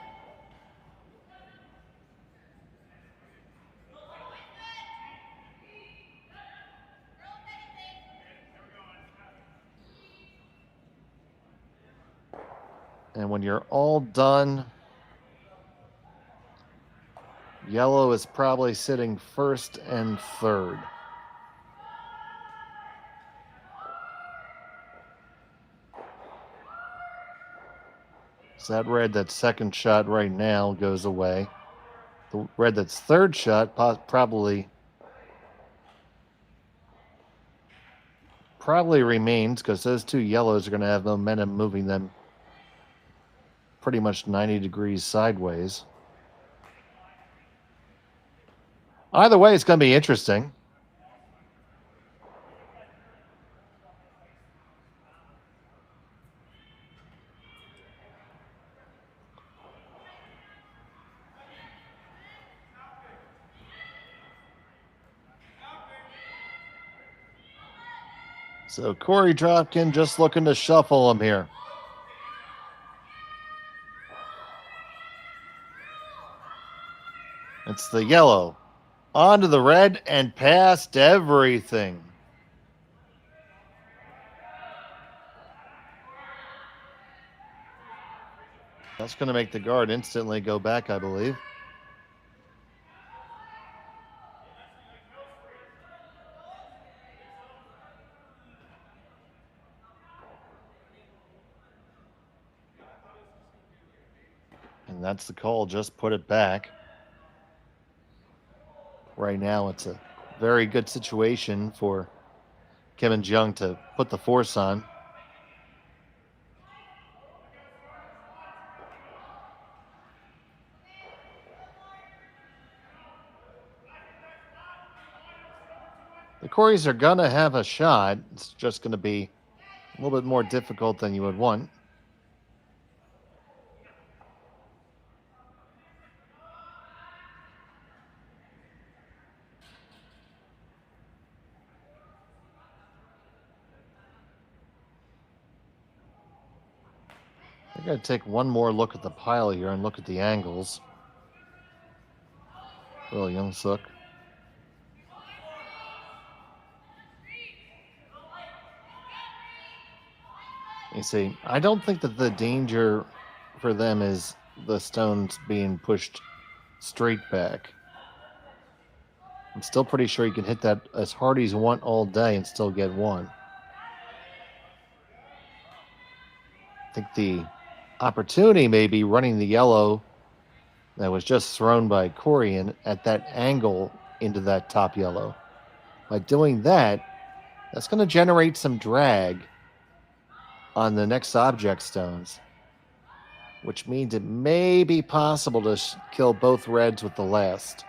And when you're all done, yellow is probably sitting first and third. So that red that's second shot right now goes away. The red that's third shot probably remains because those two yellows are going to have momentum moving them pretty much 90 degrees sideways. Either way, it's going to be interesting. So Cory Dropkin just looking to shuffle him here. It's the yellow. Onto the red and past everything. That's going to make the guard instantly go back, I believe. And that's the call. Just put it back. Right now, it's a very good situation for Kim and Jeong to put the force on. The Coreys are going to have a shot. It's just going to be a little bit more difficult than you would want. I got to take one more look at the pile here and look at the angles. Well, Yeongseok. You see, I don't think that the danger for them is the stones being pushed straight back. I'm still pretty sure you can hit that as hard as you want all day and still get one. I think the opportunity may be running the yellow that was just thrown by Korey at that angle into that top yellow. By doing that, that's going to generate some drag on the next object stones, which means it may be possible to kill both reds with the last.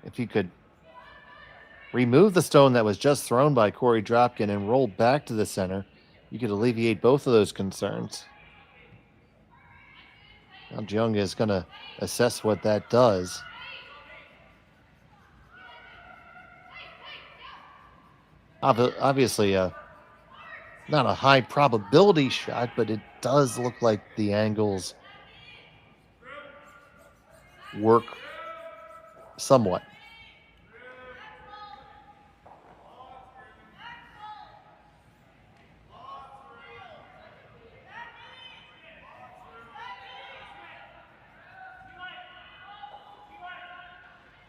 If you could remove the stone that was just thrown by Cory Dropkin and roll back to the center, you could alleviate both of those concerns. Now Jeong is going to assess what that does. Obviously, not a high probability shot, but it does look like the angles work somewhat.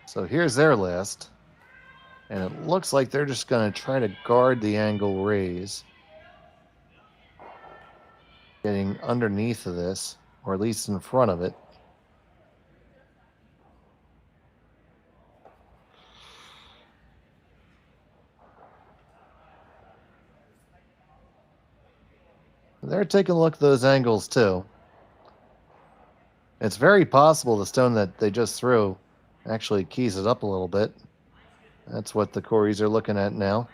So here's their list. And it looks like they're just going to try to guard the angle raise. Getting underneath of this, or at least in front of it. They're taking a look at those angles too. It's very possible the stone that they just threw actually keys it up a little bit. That's what the Coreys are looking at now.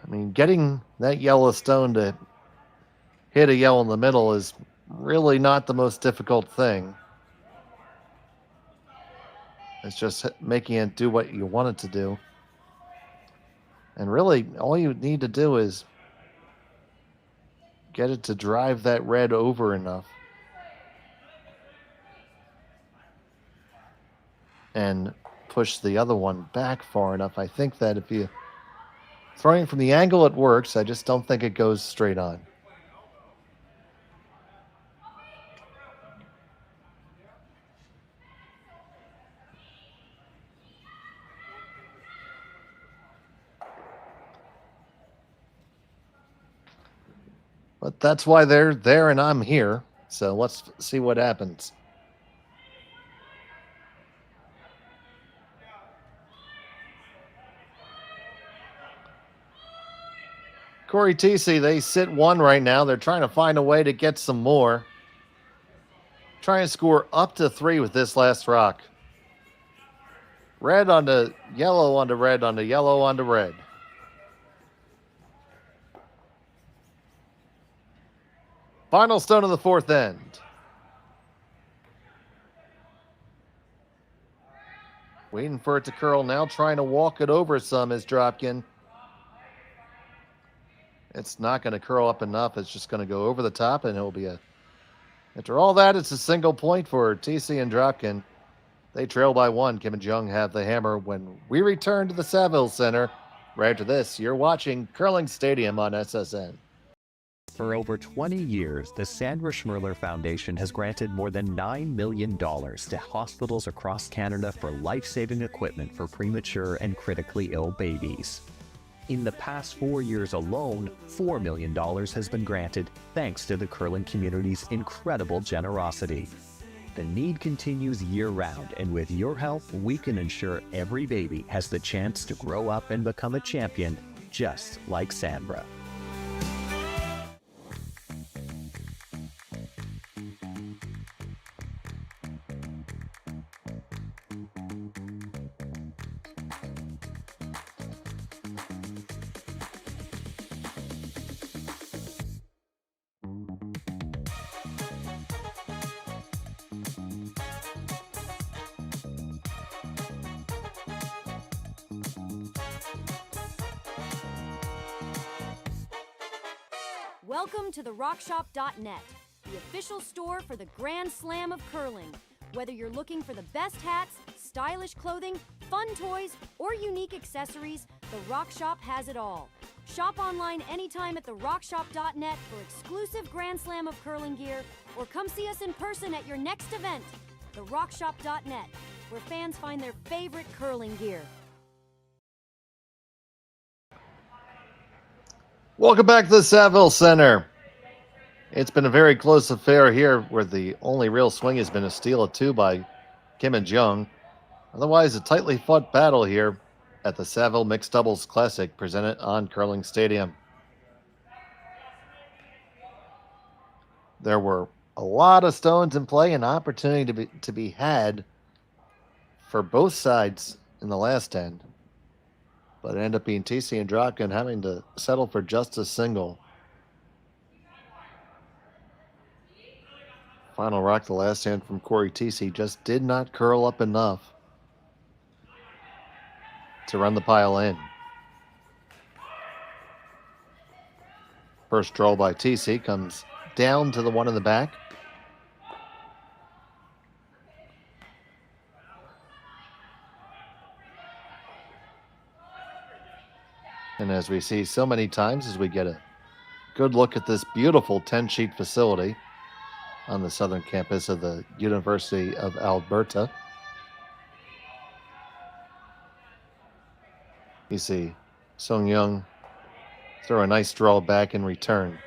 I mean, getting that yellow stone to hit a yellow in the middle is really not the most difficult thing. It's just making it do what you want it to do. And really, all you need to do is get it to drive that red over enough. And push the other one back far enough. I think that if you throwing from the angle, it works. I just don't think it goes straight on. But that's why they're there and I'm here. So let's see what happens. Cory Thiesse, they sit one right now. They're trying to find a way to get some more. Trying to score up to 3 with this last rock. Red onto yellow onto red onto yellow onto red. Final stone of the 4th end. Waiting for it to curl now, trying to walk it over some is Dropkin. It's not going to curl up enough. It's just going to go over the top, and it'll be a... After all that, it's a single point for Thiesse and Dropkin. They trail by 1. Kim and Jeong have the hammer when we return to the Saville Center. Right after this, you're watching Curling Stadium on SSN. For over 20 years, the Sandra Schmirler Foundation has granted more than $9 million to hospitals across Canada for life-saving equipment for premature and critically ill babies. In the past 4 years alone, $4 million has been granted thanks to the curling community's incredible generosity. The need continues year-round, and with your help, we can ensure every baby has the chance to grow up and become a champion, just like Sandra. Welcome to the RockShop.net, the official store for the Grand Slam of curling. Whether you're looking for the best hats, stylish clothing, fun toys, or unique accessories, the Rock Shop has it all. Shop online anytime at the RockShop.net for exclusive Grand Slam of curling gear, or come see us in person at your next event. The RockShop.net, where fans find their favorite curling gear. Welcome back to the Saville Center. It's been a very close affair here where the only real swing has been a steal of 2 by Kim and Jeong. Otherwise, a tightly fought battle here at the Saville Mixed Doubles Classic presented on Curling Stadium. There were a lot of stones in play and opportunity to be had for both sides in the last end. But it ended up being Thiesse and Dropkin having to settle for just a single. Final rock, the last hand from Cory Thiesse, just did not curl up enough to run the pile in. First draw by Thiesse comes down to the one in the back. And as we see so many times, as we get a good look at this beautiful 10-sheet facility on the southern campus of the University of Alberta, you see Seonyeong throw a nice draw back in return.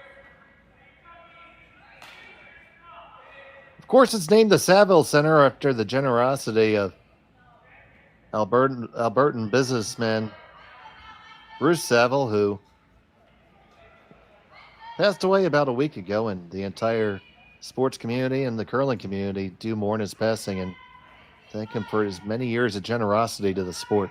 Of course, it's named the Saville Center after the generosity of Albertan businessman Bruce Saville, who passed away about a week ago, and the entire sports community and the curling community do mourn his passing and thank him for his many years of generosity to the sport.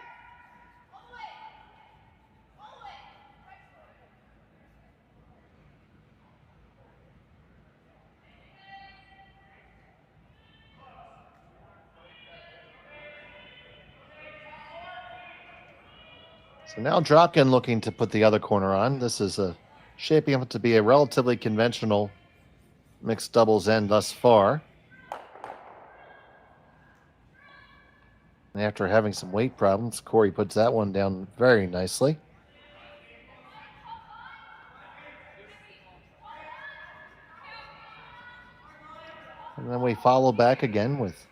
So now Dropkin looking to put the other corner on. This is shaping up to be a relatively conventional mixed doubles end thus far. And after having some weight problems, Corey puts that one down very nicely. And then we follow back again with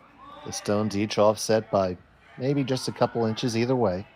the stones each offset by maybe just a couple inches either way.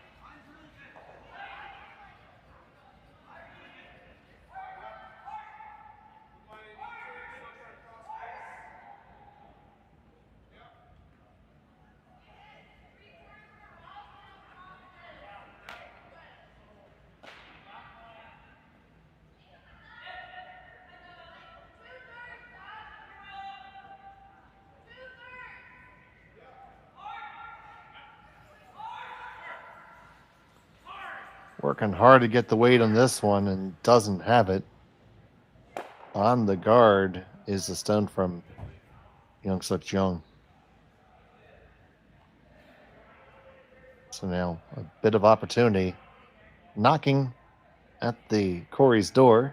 Working hard to get the weight on this one and doesn't have it. On the guard is the stone from Yeongseok Jeong. So now a bit of opportunity knocking at the Corey's door.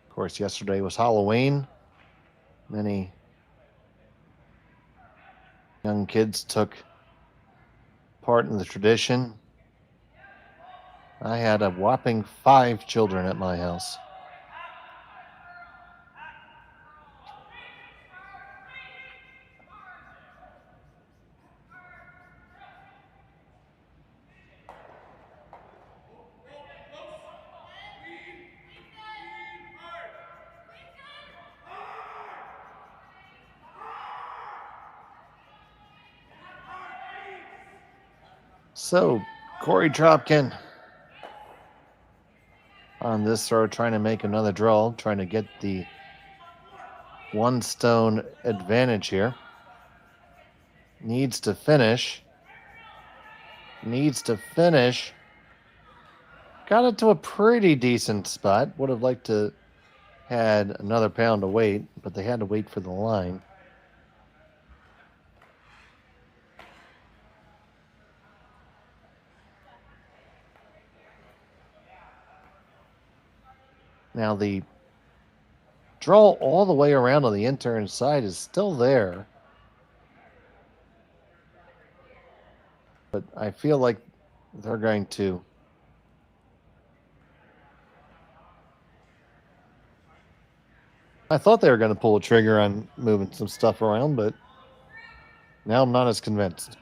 Of course, yesterday was Halloween. Many young kids took part in the tradition. I had a whopping 5 children at my house. So, Cory Dropkin on this throw, trying to make another draw, trying to get the 1 stone advantage here. Needs to finish. Got it to a pretty decent spot. Would have liked to had another pound of weight, but they had to wait for the line. Now the draw all the way around on the intern side is still there. But I feel like they're going to I thought they were going to pull a trigger on moving some stuff around, but now I'm not as convinced.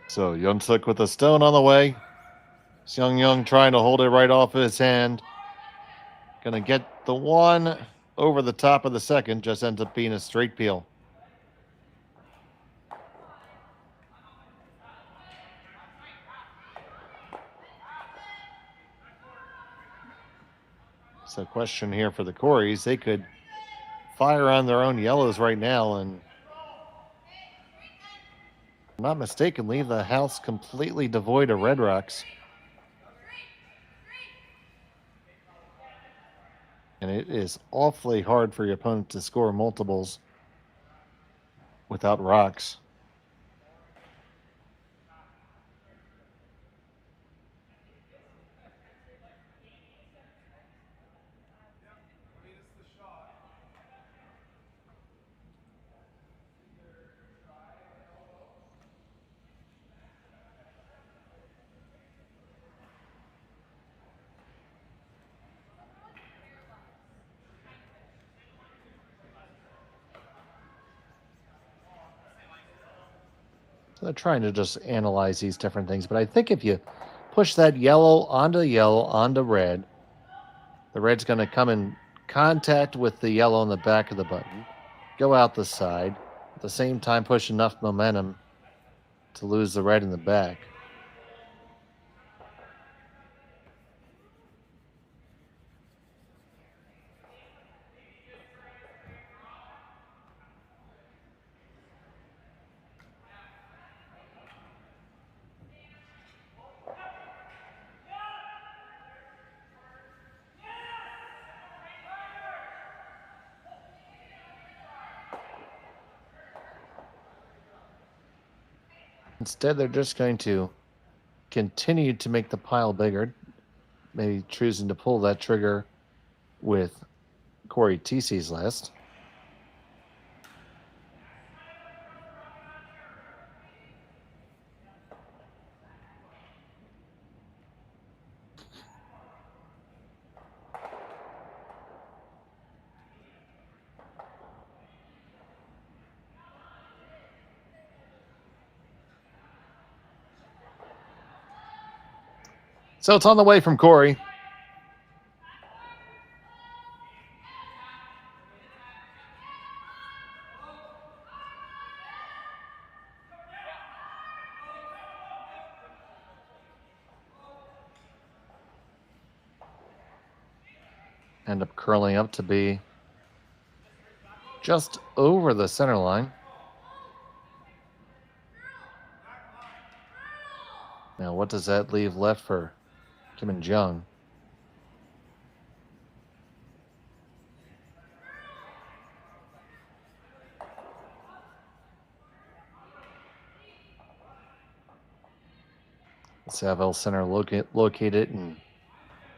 So Yeongseok with a stone on the way. Seonyeong trying to hold it right off his hand. Gonna get the one over the top of the second. Just ends up being a straight peel. So question here for the Coreys. They could fire on their own yellows right now and, if I'm not mistaken, leave the house completely devoid of red rocks. And it is awfully hard for your opponent to score multiples without rocks. They're trying to just analyze these different things, but I think if you push that yellow onto red, the red's going to come in contact with the yellow on the back of the button, go out the side, at the same time push enough momentum to lose the red in the back. Instead, they're just going to continue to make the pile bigger, maybe choosing to pull that trigger with Cory Thiesse's last. So it's on the way from Cory. End up curling up to be just over the center line. Now, what does that leave left for Kim and Jeong? The Saville Center located in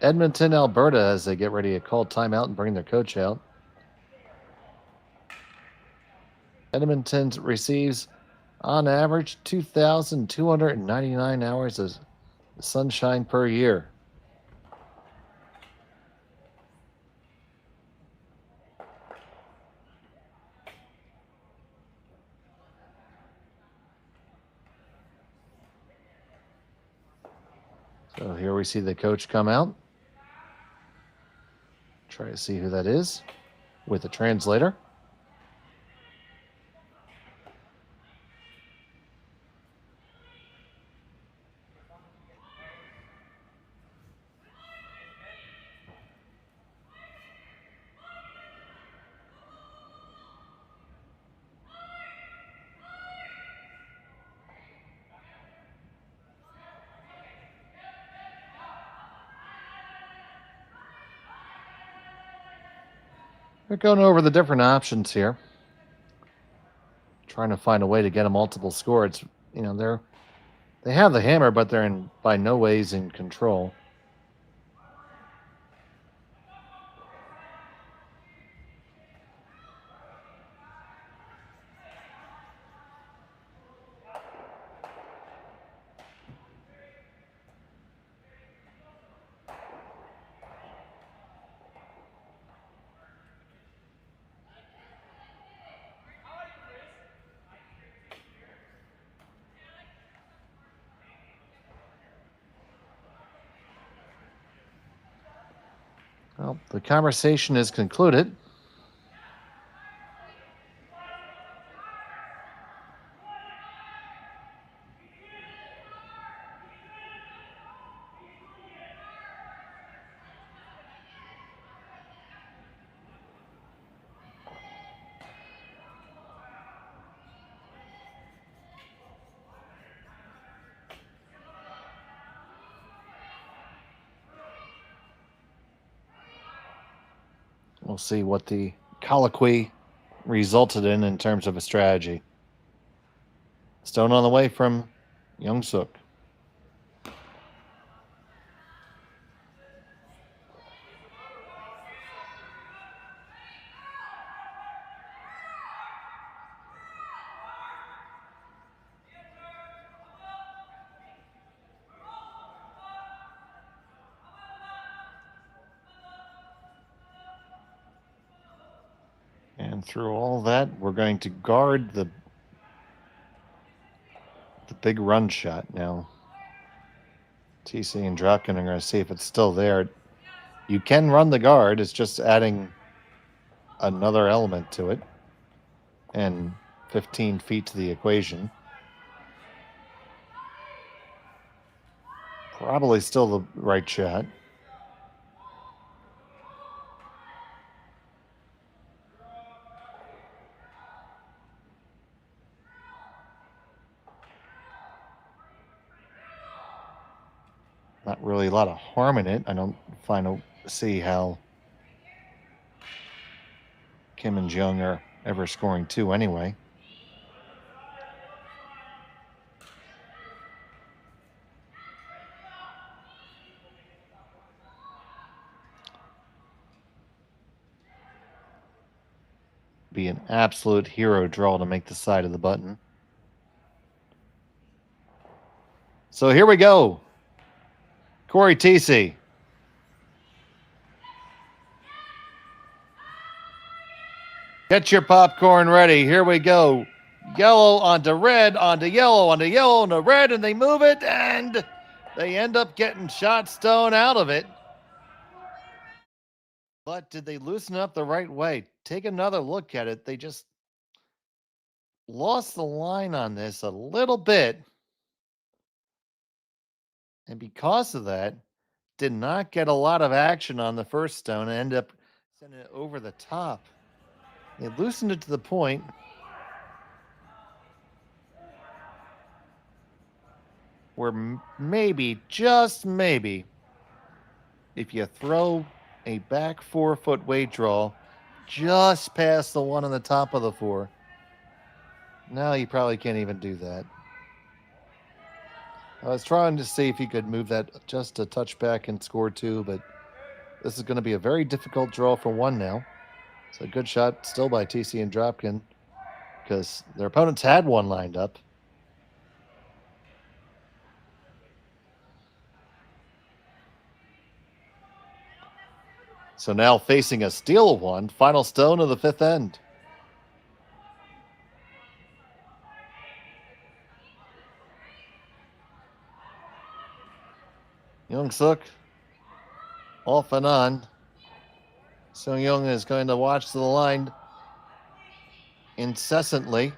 Edmonton, Alberta, as they get ready to call timeout and bring their coach out. Edmonton receives, on average, 2,299 hours of sunshine per year. So here we see the coach come out. Try to see who that is with a translator. They're going over the different options here, trying to find a way to get a multiple score. It's, you know, they have the hammer, but they're by no ways in control. Well, the conversation is concluded. We'll see what the colloquy resulted in terms of a strategy. Stone on the way from Yeongseok. And through all that, we're going to guard the big run shot now. Thiesse and Dropkin are going to see if it's still there. You can run the guard. It's just adding another element to it. And 15 feet to the equation. Probably still the right shot. Not really a lot of harm in it. I don't see how Kim and Jeong are ever scoring two anyway. be an absolute hero draw to make the side of the button. So here we go. Cory Thiesse. Get your popcorn ready. Here we go. Yellow onto red, onto yellow onto red, and they move it, and they end up getting shot stone out of it. But did they loosen up the right way? Take another look at it. They just lost the line on this a little bit. And because of that, did not get a lot of action on the first stone and end up sending it over the top. They loosened it to the point where maybe, just maybe, if you throw a back 4-foot weight draw just past the one on the top of the 4, now you probably can't even do that. I was trying to see if he could move that just a touch back and score 2, but this is going to be a very difficult draw for 1 now. It's a good shot still by Thiesse and Dropkin because their opponents had 1 lined up. So now facing a steal of 1, final stone of the 5th end. Yeongseok off and on. Seonyeong is going to watch the line incessantly.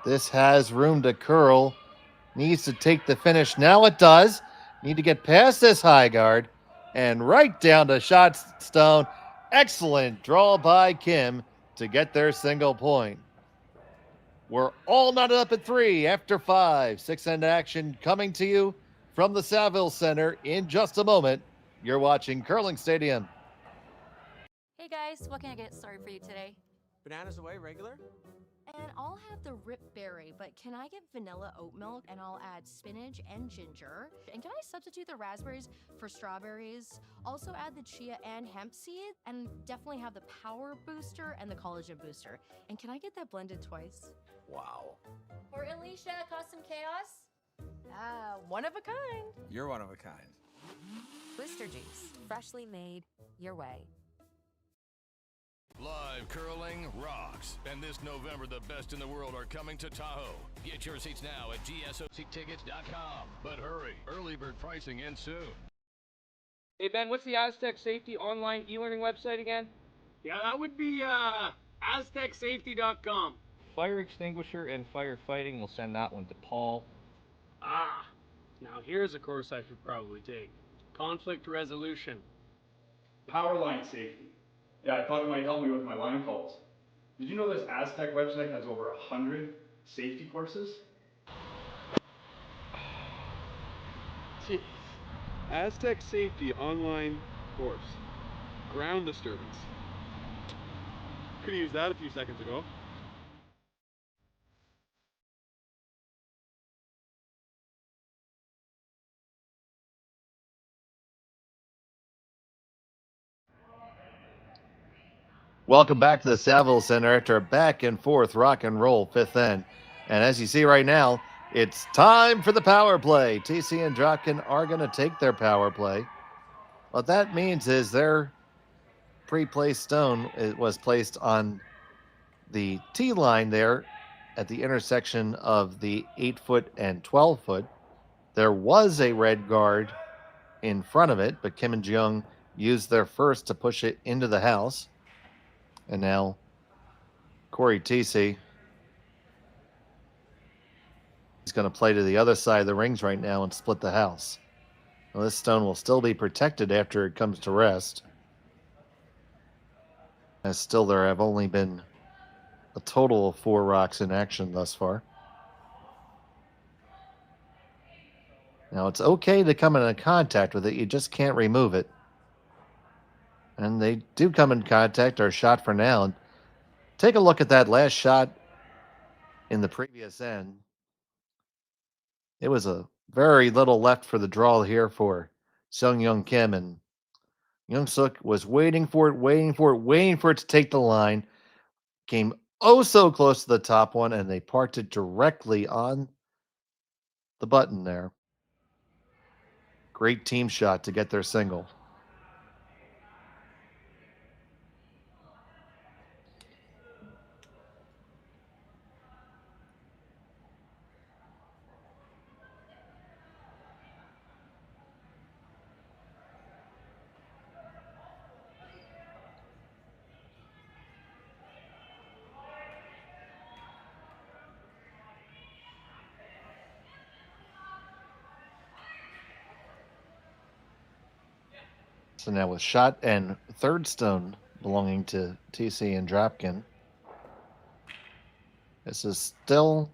This has room to curl. Needs to take the finish. Now it does. Need to get past this high guard and right down to shot stone. Excellent draw by Kim to get their single point. We're all knotted up at 3 after 5. 6-end action coming to you from the Saville Center in just a moment. You're watching Curling Stadium. Hey guys, what can I get started for you today? Bananas away, regular? And I'll have the rip berry, but can I get vanilla oat milk and I'll add spinach and ginger? And can I substitute the raspberries for strawberries? Also add the chia and hemp seed, and definitely have the power booster and the collagen booster. And can I get that blended twice? Wow. For Alicia, Custom Chaos? One of a kind. You're one of a kind. Booster juice, freshly made your way. Live curling rocks. And this November, the best in the world are coming to Tahoe. Get your seats now at gsoctickets.com. But hurry, early bird pricing ends soon. Hey Ben, what's the Aztec Safety online e-learning website again? Yeah, that would be aztecsafety.com. Fire extinguisher and firefighting, we'll send that one to Paul. Ah, now here's a course I should probably take. Conflict resolution. Power line safety. Yeah, I thought it might help me with my line calls. Did you know this Aztec website has over 100 safety courses? Jeez. Aztec Safety online course. Ground disturbance. Could have used that a few seconds ago. Welcome back to the Saville Center after a back and forth rock and roll 5th end. And as you see right now, it's time for the power play. Thiesse and Dropkin are going to take their power play. What that means is their pre-placed stone was placed on the T line there at the intersection of the 8-foot and 12-foot. There was a red guard in front of it, but Kim and Jeong used their first to push it into the house. And now Cory Thiesse is going to play to the other side of the rings right now and split the house. Now, this stone will still be protected after it comes to rest. As still there have only been a total of 4 rocks in action thus far. Now it's okay to come into contact with it, you just can't remove it. And they do come in contact, or shot for now. Take a look at that last shot in the previous end. It was a very little left for the draw here for Seonyeong Kim, and Yeongseok was waiting for it to take the line, Came oh so close to the top one, and they parked it directly on the button there. Great team shot to get their single. So now with shot and third stone belonging to Thiesse and Dropkin, this is still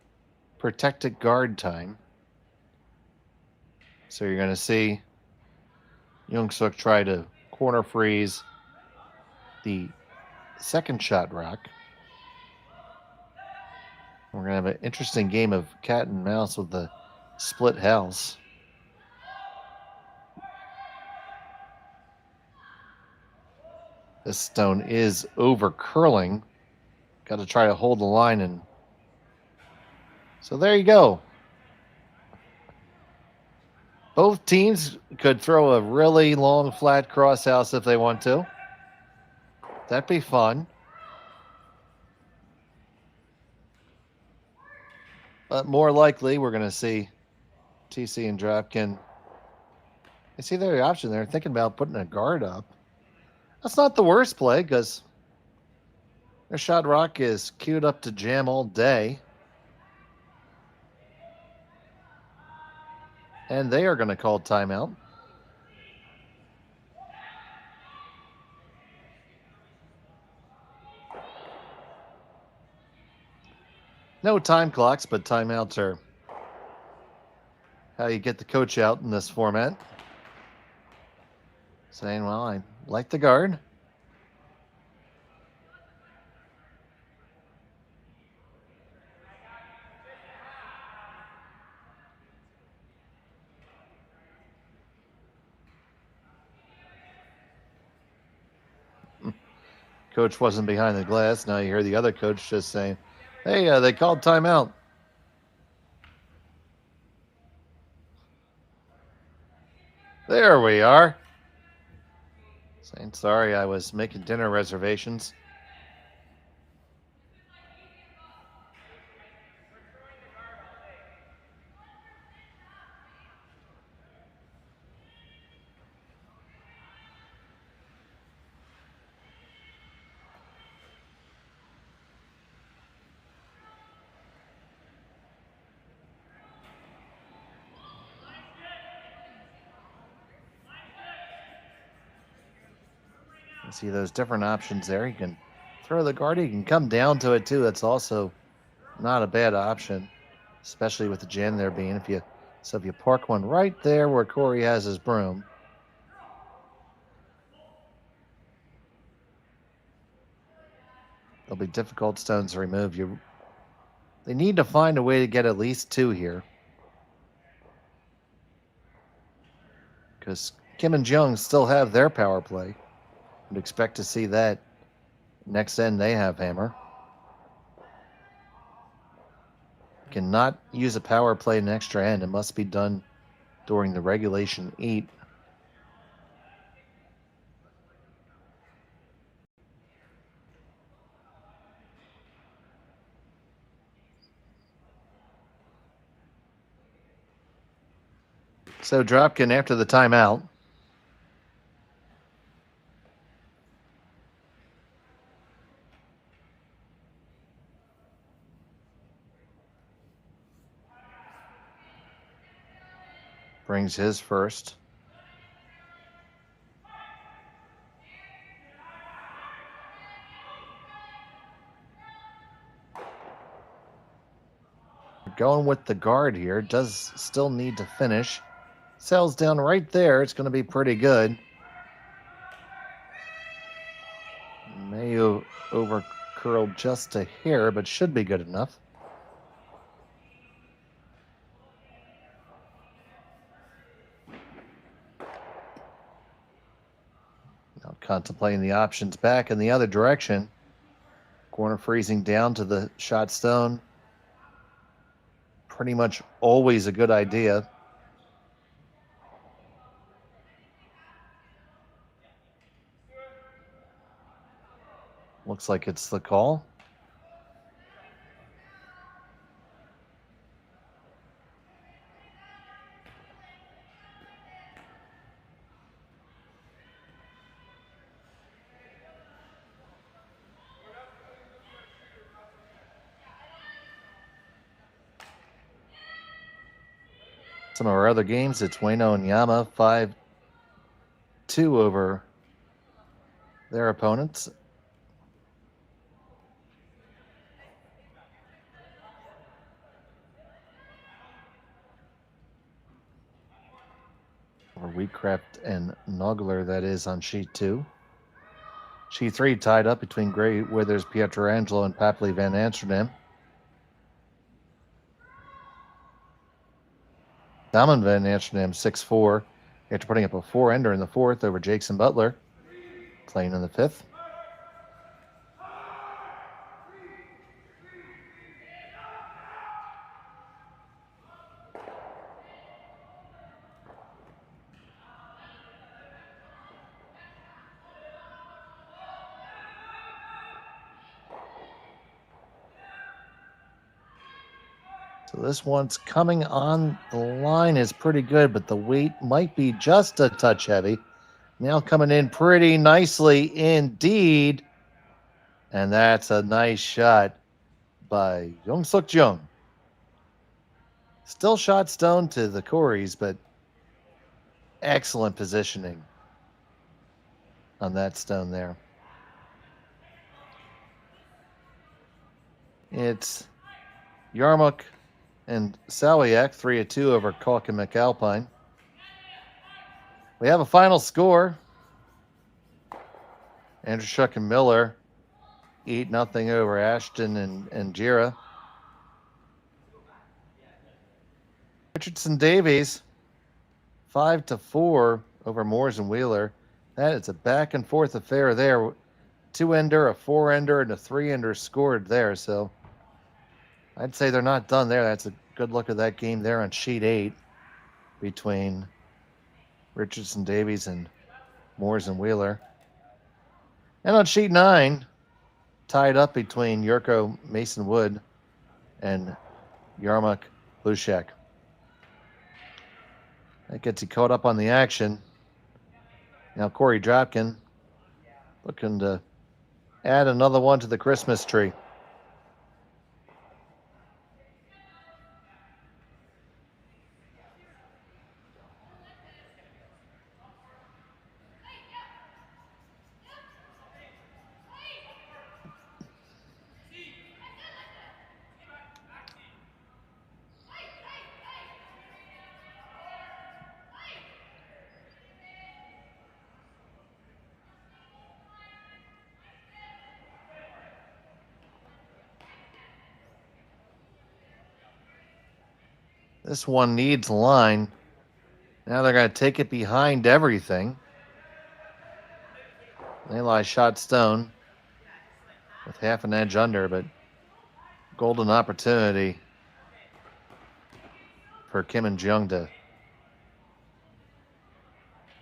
protected guard time. So you're going to see Yeongseok try to corner freeze the second shot rock. We're going to have an interesting game of cat and mouse with the split house. This stone is over curling. Got to try to hold the line. And so there you go. Both teams could throw a really long flat cross house if they want to. That'd be fun. But more likely, we're going to see Thiesse and Dropkin. I see their option there, thinking about putting a guard up. That's not the worst play, because their shot rock is queued up to jam all day. And they are going to call timeout. No time clocks, but timeouts are how you get the coach out in this format. Saying, well, I like the guard. Coach wasn't behind the glass. Now you hear the other coach just saying, hey, they called timeout. There we are. Saying, sorry, I was making dinner reservations. You see those different options there. You can throw the guard. You can come down to it too. That's also not a bad option, especially with the jam there being. If you park one right there where Cory has his broom, there'll be difficult stones to remove. They need to find a way to get at least two here, because Kim and Jeong still have their power play. Would expect to see that. Next end, they have hammer. Cannot use a power play in extra end. It must be done during the regulation 8. So Dropkin after the timeout. Brings his first. Going with the guard here. Does still need to finish. Sails down right there. It's going to be pretty good. May have over curled just a hair, but should be good enough. Now contemplating the options back in the other direction. Corner freezing down to the shot stone. Pretty much always a good idea. Looks like it's the call. Some of our other games, it's Ueno and Yama 5-2 over their opponents. Or Wheatcraft and Nogler, that is, on sheet 2. Sheet 3 tied up between Gray Withers, Pietrangelo, and Papley Van Amsterdam. Salmon Van Amsterdam 6-4 after putting up a 4-ender in the 4th over Jackson Butler, playing in the 5th. So this one's coming on the line is pretty good, but the weight might be just a touch heavy. Now coming in pretty nicely indeed. And that's a nice shot by Yeongseok Jeong. Still shot stone to the Coreys, but excellent positioning on that stone there. It's Yarmuk and Sawiak, 3-2 over Kalk and McAlpine. We have a final score. Andrew Shuck and Miller, 8-0 over Ashton and Jira. Richardson Davies, 5-4 over Moores and Wheeler. That is a back and forth affair there. 2-ender, a 4-ender, and a 3-ender scored there. So I'd say they're not done there. That's a good look at that game there on sheet 8 between Richardson Davies and Moores and Wheeler. And on sheet 9, tied up between Yurko Mason Wood and Yarmuk Lushak. That gets you caught up on the action. Now Cory Dropkin looking to add another one to the Christmas tree. This one needs line. Now they're going to take it behind everything. They lie shot stone with half an edge under, but golden opportunity for Kim and Jeong to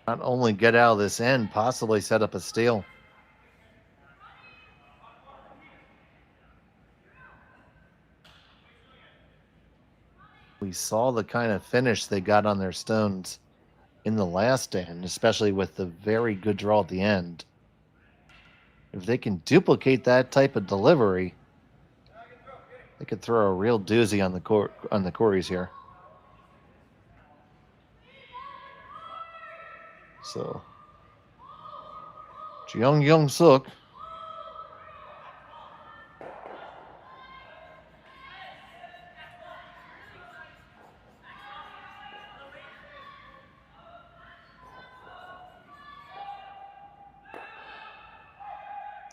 not only get out of this end, possibly set up a steal. We saw the kind of finish they got on their stones in the last end, especially with the very good draw at the end. If they can duplicate that type of delivery, they could throw a real doozy on the Coreys here. So, Yeongseok.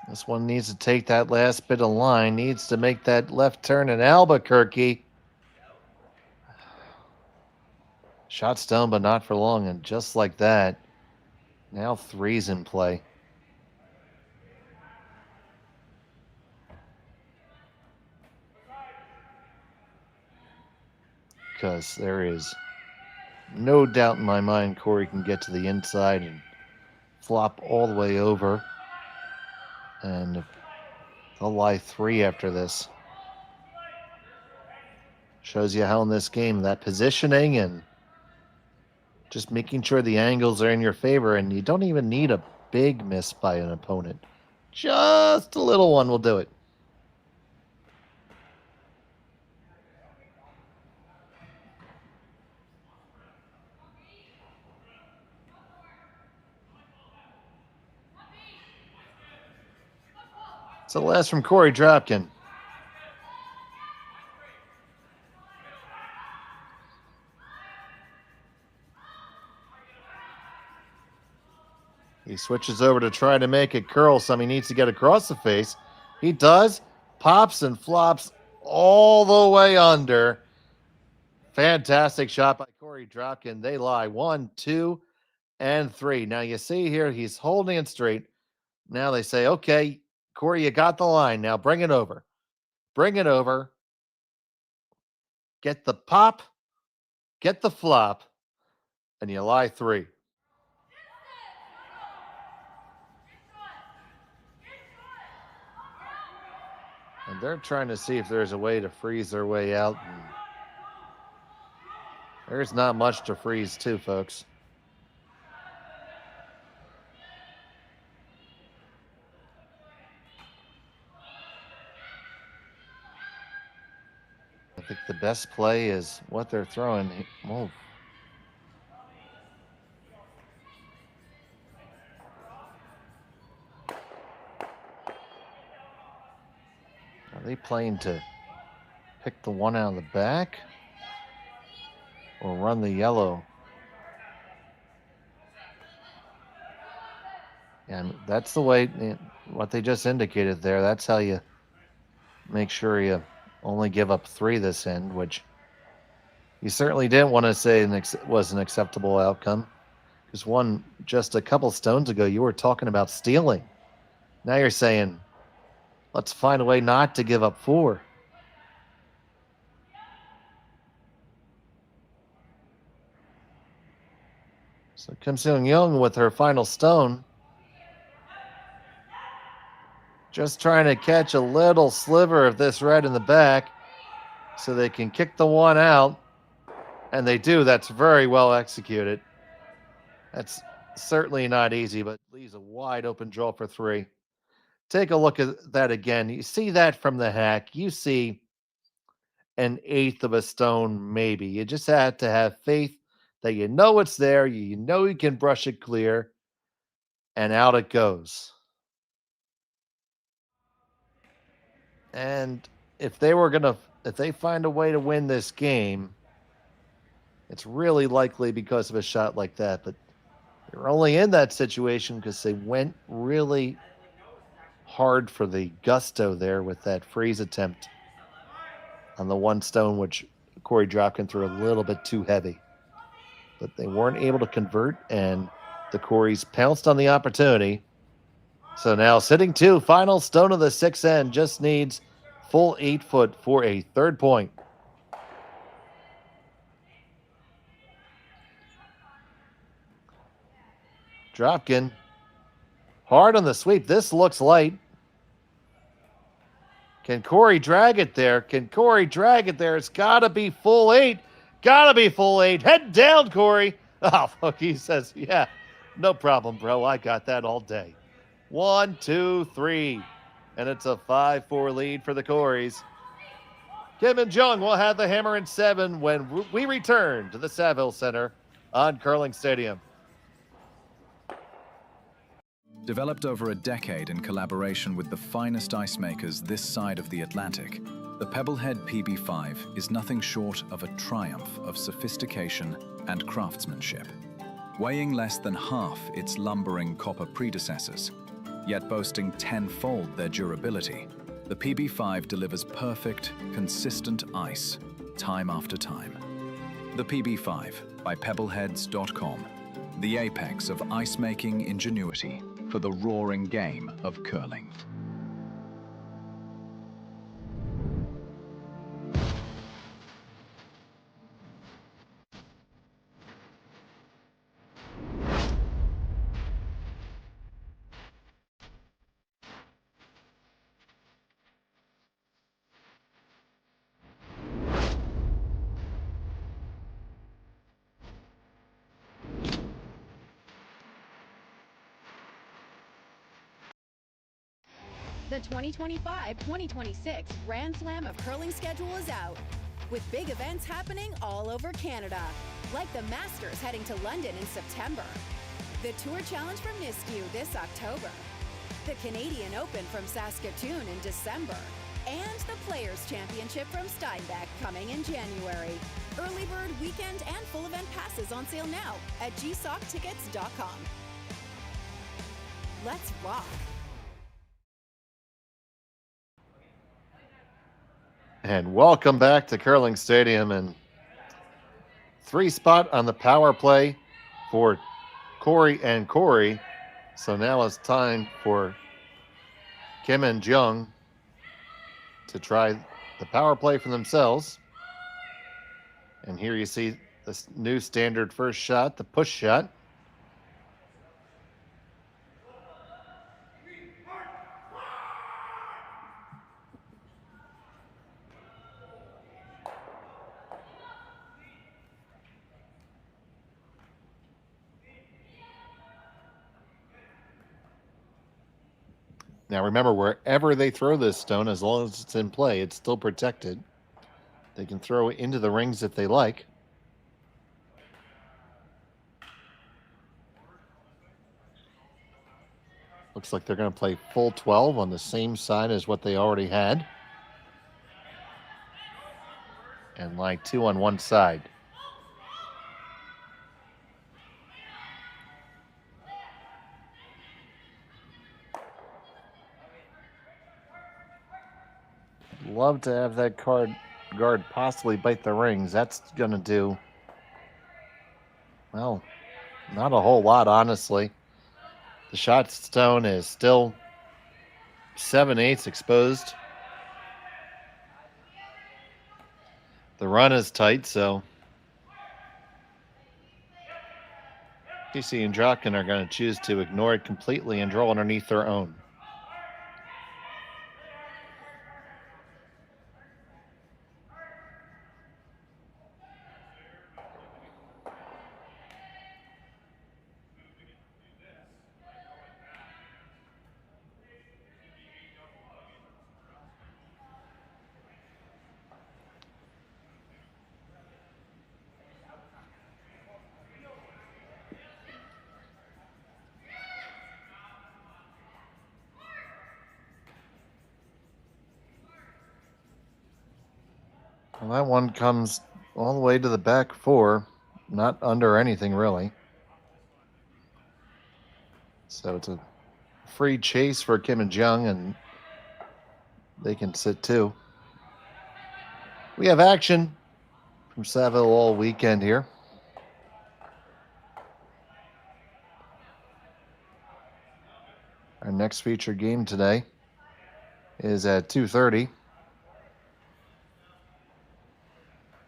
This one needs to take that last bit of line, needs to make that left turn in Albuquerque. Shot stone, but not for long, and just like that, now three's in play. because there is no doubt in my mind Korey can get to the inside and flop all the way over. And they'll lie 3 after this. Shows you how in this game that positioning and just making sure the angles are in your favor, and you don't even need a big miss by an opponent. Just a little one will do it. So last from Cory Dropkin. He switches over to try to make it curl some. He needs to get across the face. He does. Pops and flops all the way under. Fantastic shot by Cory Dropkin. They lie 1, 2, and 3. Now you see here he's holding it straight. Now they say, okay, Cory, you got the line. Now bring it over. Bring it over. Get the pop. Get the flop. And you lie 3. And they're trying to see if there's a way to freeze their way out. And there's not much to freeze too, folks. I think the best play is what they're throwing. Whoa. Are they playing to pick the one out of the back or run the yellow? And that's the way, what they just indicated there, that's how you make sure you only give up 3 this end, which you certainly didn't want to say was an acceptable outcome. Because one, just a couple stones ago, you were talking about stealing. Now you're saying, let's find a way not to give up 4. So comes Seonyeong with her final stone. Just trying to catch a little sliver of this red in the back so they can kick the one out. And they do. That's very well executed. That's certainly not easy, but leaves a wide open draw for 3. Take a look at that again. You see that from the hack. You see an 1/8 of a stone, maybe. You just have to have faith that you know it's there. You know you can brush it clear. And out it goes. And if they find a way to win this game, it's really likely because of a shot like that. But they're only in that situation because they went really hard for the gusto there with that freeze attempt on the one stone, which Cory Dropkin threw a little bit too heavy. But they weren't able to convert, and the Coreys pounced on the opportunity. So now sitting 2, final stone of the 6th end, just needs full 8 foot for a 3rd point. Dropkin, hard on the sweep. This looks light. Can Cory drag it there? Can Cory drag it there? It's got to be full 8. Got to be full 8. Head down, Cory. Oh, look, he says, yeah, no problem, bro. I got that all day. 1, 2, 3. And it's a 5-4 lead for the Coreys. Kim and Jeong will have the hammer in 7 when we return to the Saville Center on Curling Stadium. Developed over a decade in collaboration with the finest ice makers this side of the Atlantic, the Pebblehead PB5 is nothing short of a triumph of sophistication and craftsmanship. Weighing less than half its lumbering copper predecessors, yet boasting 10-fold their durability, the PB5 delivers perfect, consistent ice, time after time. The PB5 by Pebbleheads.com, the apex of ice-making ingenuity for the roaring game of curling. The 2025-2026 Grand Slam of Curling schedule is out, with big events happening all over Canada, like the Masters heading to London in September, the Tour Challenge from Nisku this October, the Canadian Open from Saskatoon in December, and the Players' Championship from Steinbeck coming in January. Early bird weekend and full event passes on sale now at gsocktickets.com. Let's rock! And welcome back to Curling Stadium, and 3-spot on the power play for Cory and Korey. So now it's time for Kim and Jeong to try the power play for themselves. And here you see this new standard first shot, the push shot. Now remember, wherever they throw this stone, as long as it's in play, it's still protected. They can throw it into the rings if they like. Looks like they're going to play full 12 on the same side as what they already had. And lie 2 on one side. Love to have that guard possibly bite the rings. That's going to do, well, not a whole lot, honestly. The shot stone is still 7/8 exposed. The run is tight, so Thiesse and Dropkin are going to choose to ignore it completely and draw underneath their own. Well, that one comes all the way to the back 4, not under anything really. So it's a free chase for Kim and Jeong, and they can sit too. We have action from Saville all weekend here. Our next featured game today is at 2:30.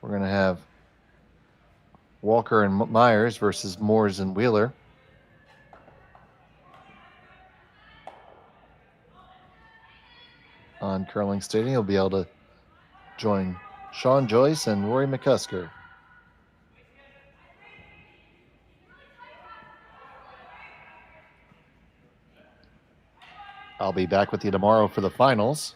We're going to have Walker and Myers versus Moores and Wheeler. On Curling Stadium, you'll be able to join Sean Joyce and Rory McCusker. I'll be back with you tomorrow for the finals.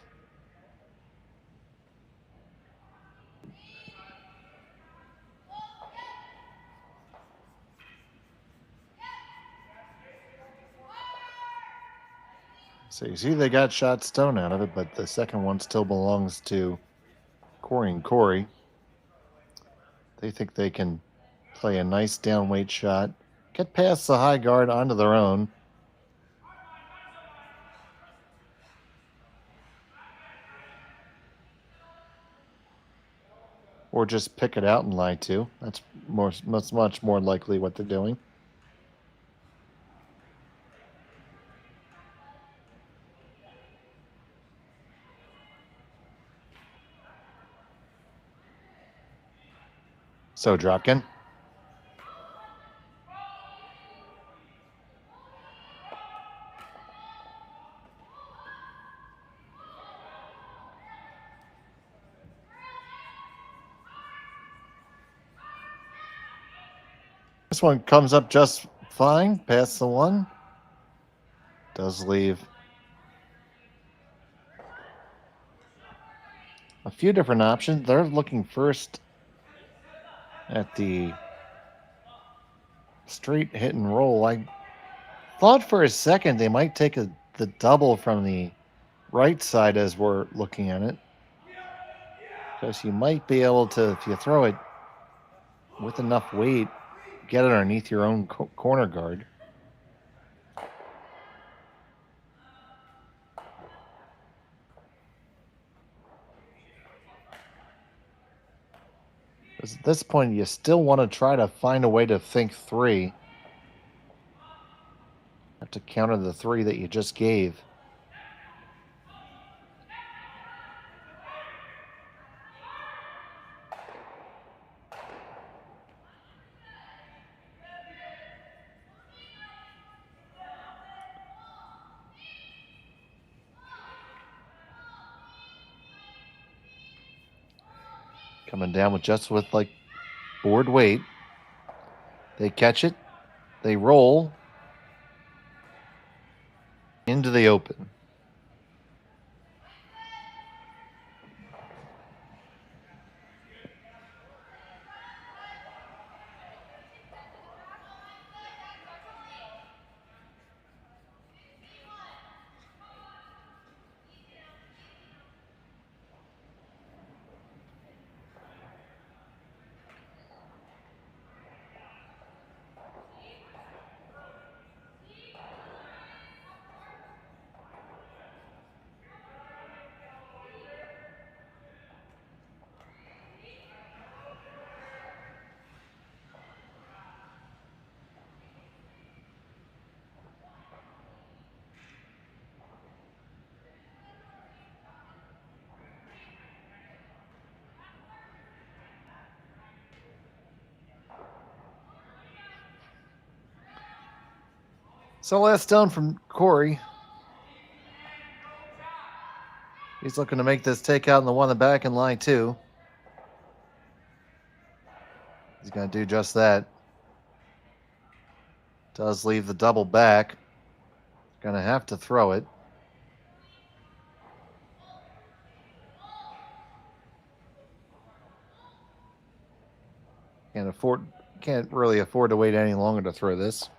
So you see they got shot stone out of it, but the second one still belongs to Cory and Korey. They think they can play a nice downweight shot, get past the high guard onto their own. Or just pick it out and lie to. That's much more likely what they're doing. So, Dropkin. This one comes up just fine, past the one. Does leave a few different options. They're looking first at the straight hit and roll. I thought for a second they might take the double from the right side as we're looking at it. Because you might be able to, if you throw it with enough weight, get it underneath your own corner guard. Because at this point, you still want to try to find a way to think three. Have to counter the three that you just gave. Coming down with like board weight. They catch it. They roll into the open. So last down from Cory. He's looking to make this takeout in the one in the back in line two. He's going to do just that. Does leave the double back. Going to have to throw it. Can't really afford to wait any longer to throw this.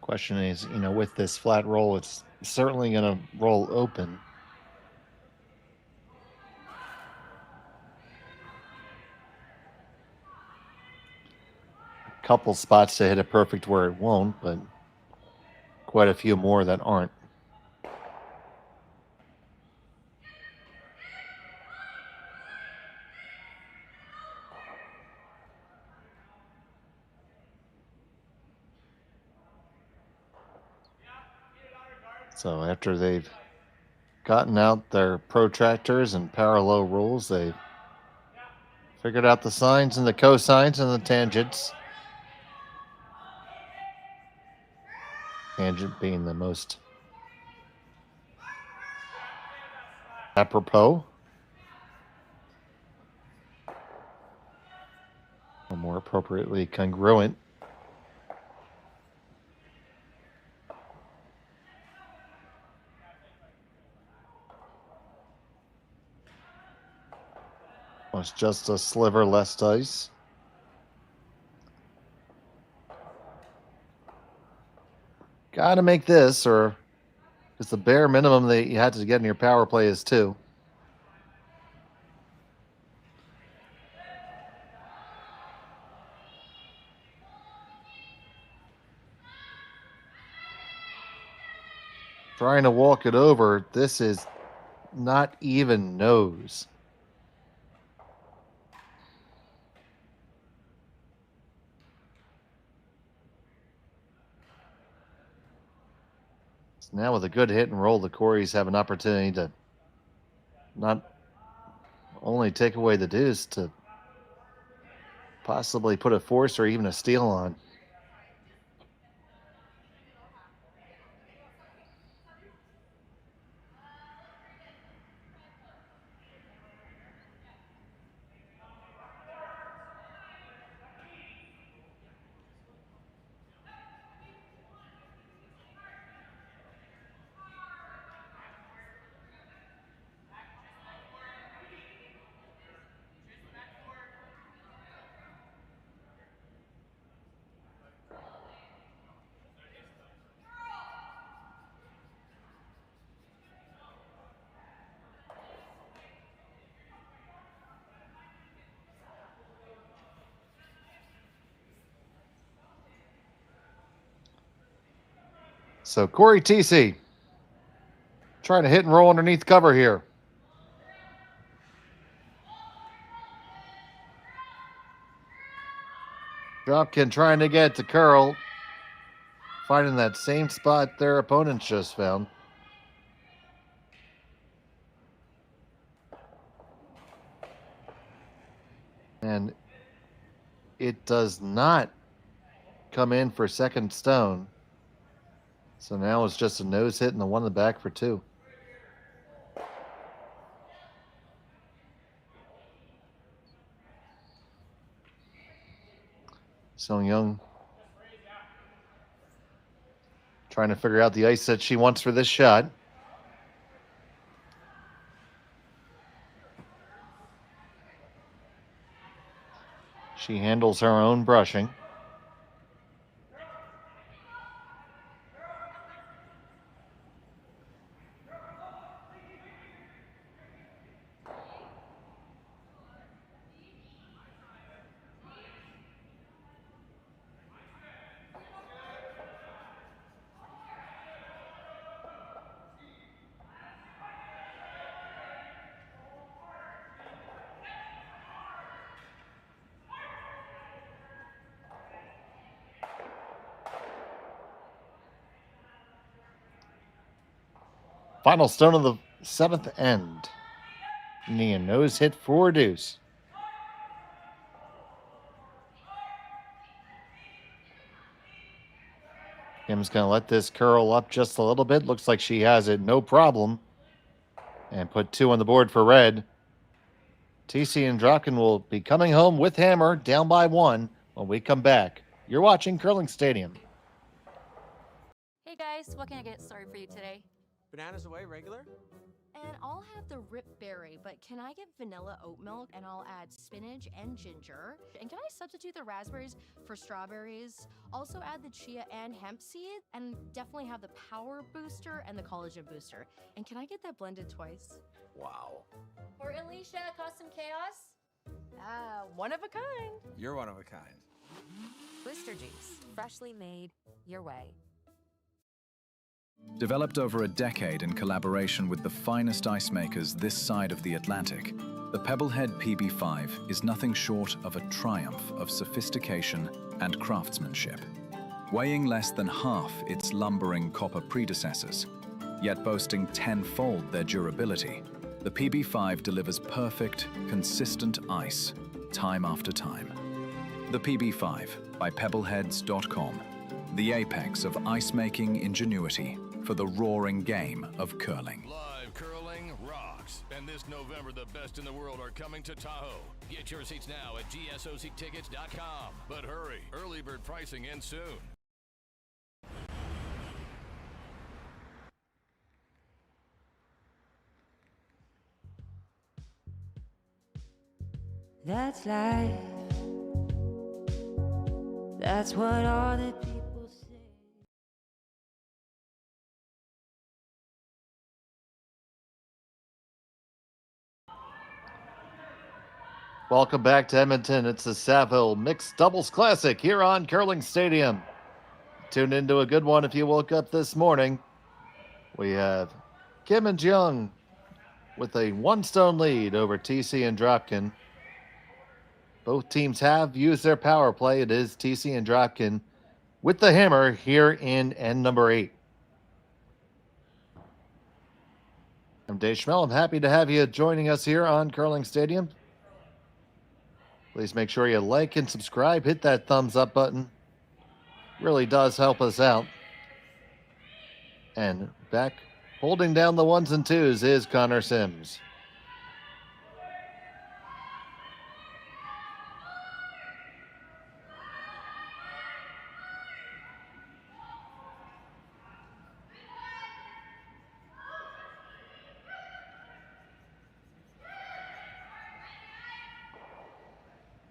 Question is, with this flat roll, it's certainly going to roll open. A couple spots to hit it perfect where it won't, but quite a few more that aren't. So after they've gotten out their protractors and parallel rules, they figured out the sines and the cosines and the tangents. Tangent being the most apropos. Or more appropriately congruent. It's just a sliver less dice. Got to make this, or it's the bare minimum that you had to get in your power play is 2. Trying to walk it over, this is not even nose. Now with a good hit and roll, the Coreys have an opportunity to not only take away the deuce, to possibly put a force or even a steal on. So Cory Thiesse trying to hit and roll underneath cover here. Dropkin trying to get to curl, finding that same spot their opponents just found. And it does not come in for second stone. So now it's just a nose hit and the one in the back for two. Seonyeong trying to figure out the ice that she wants for this shot. She handles her own brushing. Final stone of the seventh end. Needing a nose hit for a deuce. Kim's going to let this curl up just a little bit. Looks like she has it no problem. And put two on the board for red. Thiesse and Dropkin will be coming home with hammer, down by one, when we come back. You're watching Curling Stadium. Hey guys, what can I get started for you today? Bananas away, regular? And I'll have the rip berry, but can I get vanilla oat milk and I'll add spinach and ginger? And can I substitute the raspberries for strawberries? Also add the chia and hemp seed, and definitely have the power booster and the collagen booster. And can I get that blended twice? Wow. For Alicia, Custom Chaos. One of a kind. You're one of a kind. Booster juice, freshly made your way. Developed over a decade in collaboration with the finest ice makers this side of the Atlantic, the Pebblehead PB5 is nothing short of a triumph of sophistication and craftsmanship. Weighing less than half its lumbering copper predecessors, yet boasting tenfold their durability, the PB5 delivers perfect, consistent ice, time after time. The PB5 by Pebbleheads.com, the apex of ice-making ingenuity for the roaring game of curling. Live curling rocks. And this November, the best in the world are coming to Tahoe. Get your seats now at gsoctickets.com. But hurry, early bird pricing ends soon. That's life. That's what all the people say. Welcome back to Edmonton. It's the Saville Mixed Doubles Classic here on Curling Stadium. Tuned into a good one if you woke up this morning. We have Kim and Jeong with a one-stone lead over Thiesse and Dropkin. Both teams have used their power play. It is Thiesse and Dropkin with the hammer here in end number 8. I'm Dave Schmel. I'm happy to have you joining us here on Curling Stadium. Please make sure you like and subscribe. Hit that thumbs up button. Really does help us out. And back holding down the ones and twos is Connor Sims.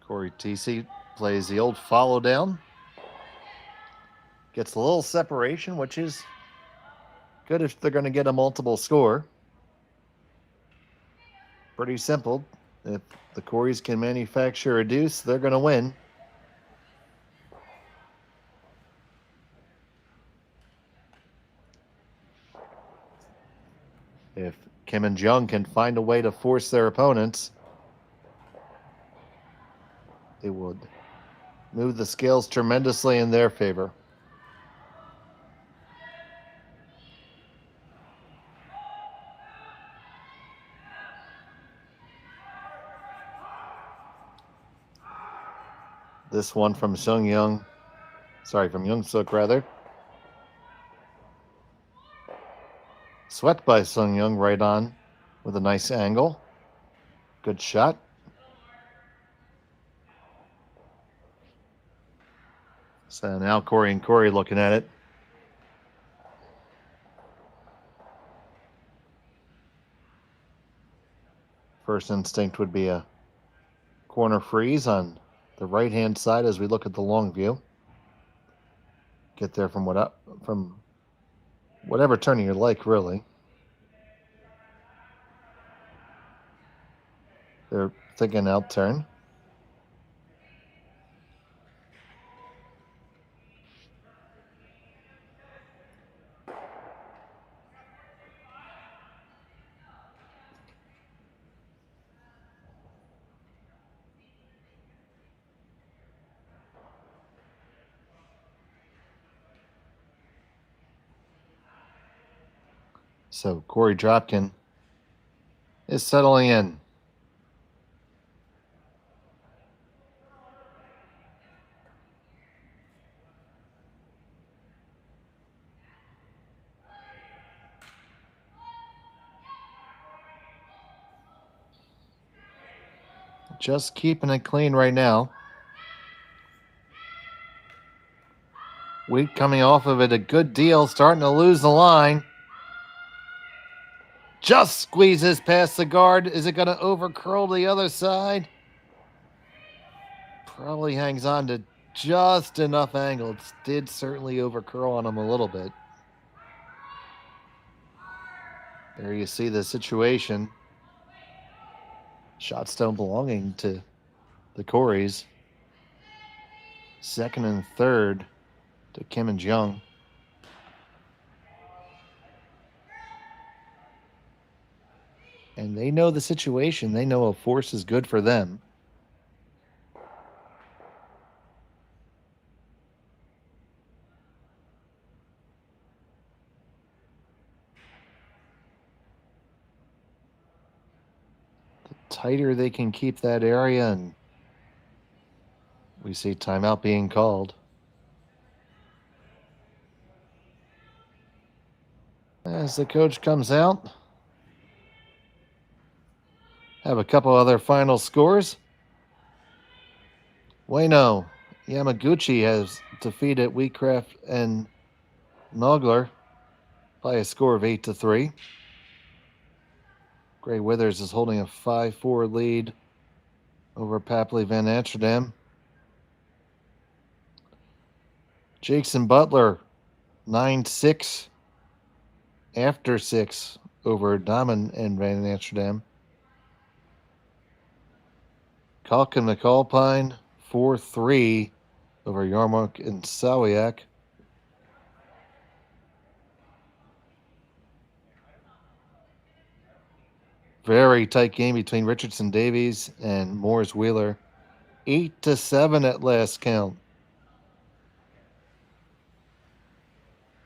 Cory Thiesse plays the old follow down. Gets a little separation, which is good if they're going to get a multiple score. Pretty simple. If the Coreys can manufacture a deuce, they're going to win. If Kim and Jeong can find a way to force their opponents, it would move the scales tremendously in their favor. This one from Seonyeong. Sorry, from Yeongseok, rather. Swept by Seonyeong right on with a nice angle. Good shot. So now Cory and Korey looking at it. First instinct would be a corner freeze on the right-hand side as we look at the long view. Get there from whatever turn you like, really. They're thinking out turn. So Cory Dropkin is settling in. Just keeping it clean right now. Wheat coming off of it a good deal, starting to lose the line. Just squeezes past the guard. Is it going to overcurl the other side? Probably hangs on to just enough angle. It did certainly overcurl on him a little bit. There you see the situation. Shot stone belonging to the Coreys. Second and third to Kim and Jeong. And they know the situation. They know a force is good for them. The tighter they can keep that area, and we see timeout being called. As the coach comes out, have a couple other final scores. Ueno Yamaguchi has defeated Wheatcraft and Nogler by a score of 8-3. Gray Withers is holding a 5-4 lead over Papley Van Amsterdam. Jason Butler 9-6 after 6 over Damen and Van Amsterdam. Kalk and McAlpine 4-3 over Yarmuk and Sawiak. Very tight game between Richardson Davies and Morris Wheeler. 8-7 at last count.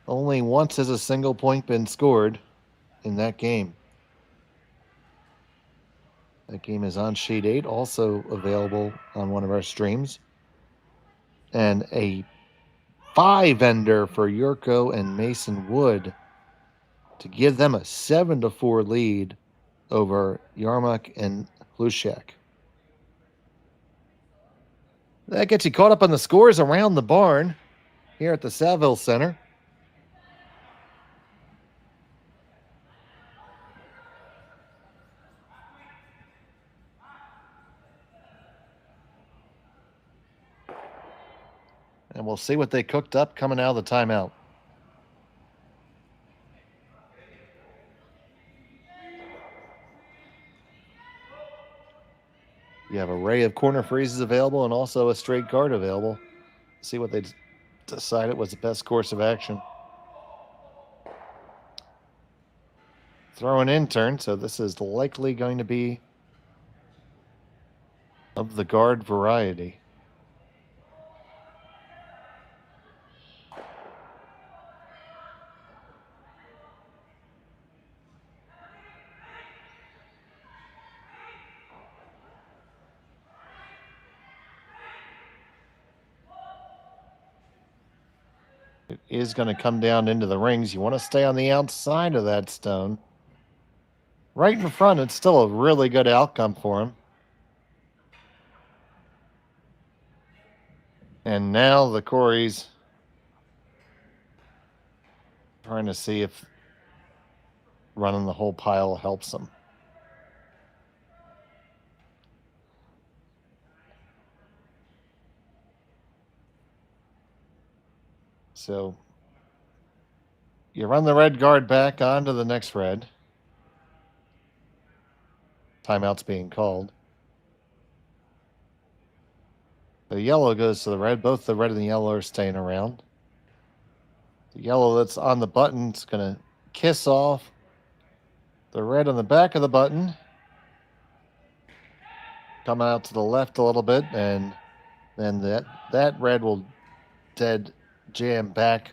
Only once has a single point been scored in that game. That game is on Sheet 8, also available on one of our streams. And a 5-ender for Yurko and Mason Wood to give them a 7-4 lead over Yarmuk and Lushak. That gets you caught up on the scores around the barn here at the Saville Center. And we'll see what they cooked up coming out of the timeout. You have an array of corner freezes available and also a straight guard available. See what they decided was the best course of action. throw an intern, so this is likely going to be of the guard variety. It is going to come down into the rings. You want to stay on the outside of that stone. Right in front, it's still a really good outcome for him. And now the Corey's trying to see if running the whole pile helps them. So you run the red guard back onto the next red. Timeout's being called. The yellow goes to the red. Both the red and the yellow are staying around. The yellow that's on the button is going to kiss off the red on the back of the button. Come out to the left a little bit, and then that red will dead jam back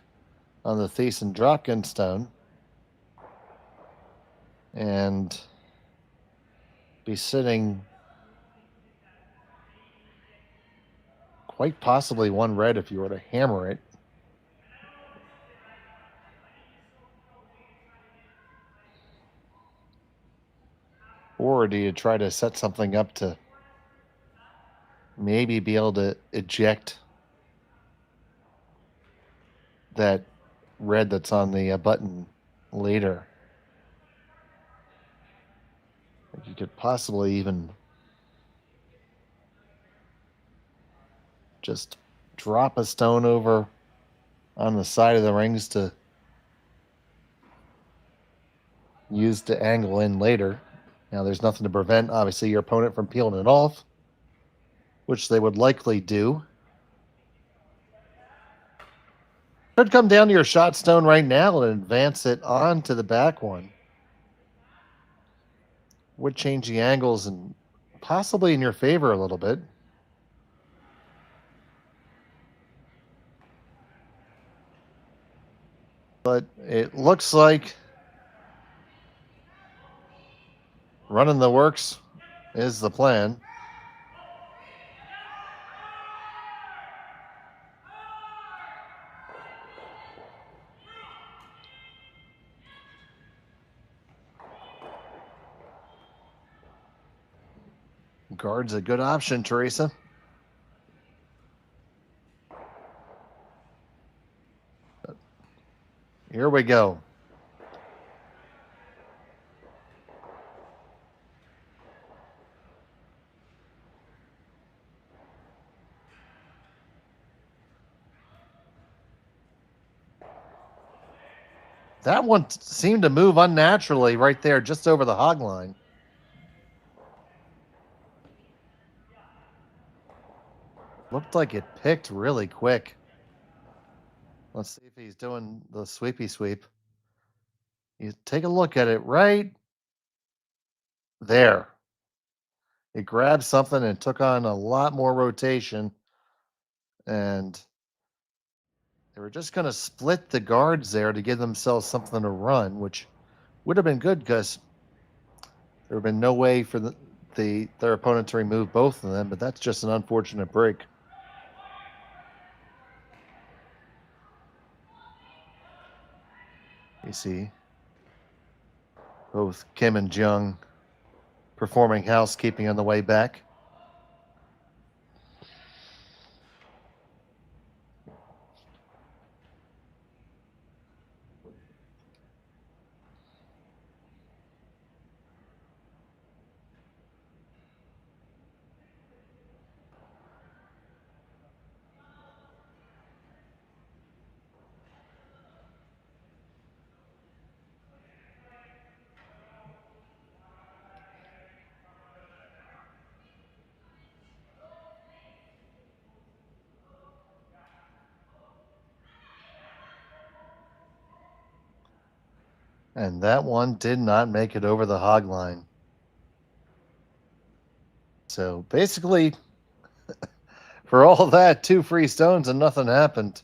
on the Thiesse and Dropkin stone. And be sitting quite possibly one red if you were to hammer it. Or do you try to set something up to maybe be able to eject that red that's on the button later? You could possibly even just drop a stone over on the side of the rings to use to angle in later. Now, there's nothing to prevent, obviously, your opponent from peeling it off, which they would likely do. Could come down to your shot stone right now and advance it onto the back one. Would change the angles and possibly in your favor a little bit. But it looks like running the works is the plan. Guard's a good option, Teresa. Here we go. That one seemed to move unnaturally right there, just over the hog line. Looked like it picked really quick. Let's see if he's doing the sweepy sweep. You take a look at it right there. It grabbed something and took on a lot more rotation. And they were just going to split the guards there to give themselves something to run, which would have been good because there would have been no way for their opponent to remove both of them, but that's just an unfortunate break. You see both Kim and Jeong performing housekeeping on the way back. And that one did not make it over the hog line. So basically, for all that, 2 free stones and nothing happened.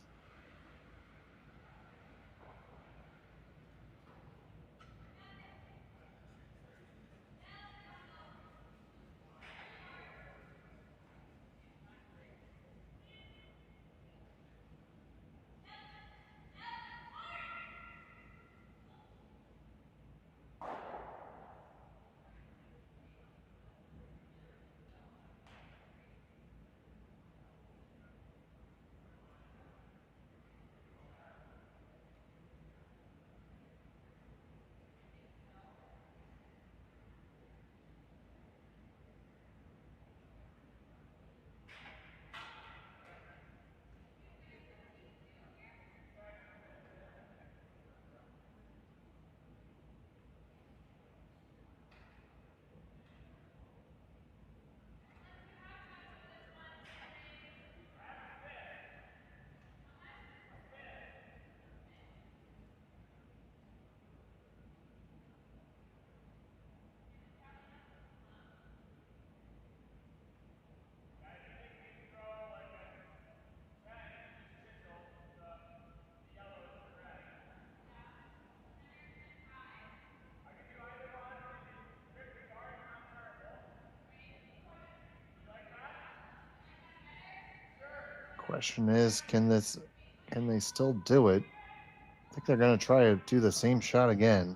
Question is, can they still do it? I think they're going to try to do the same shot again.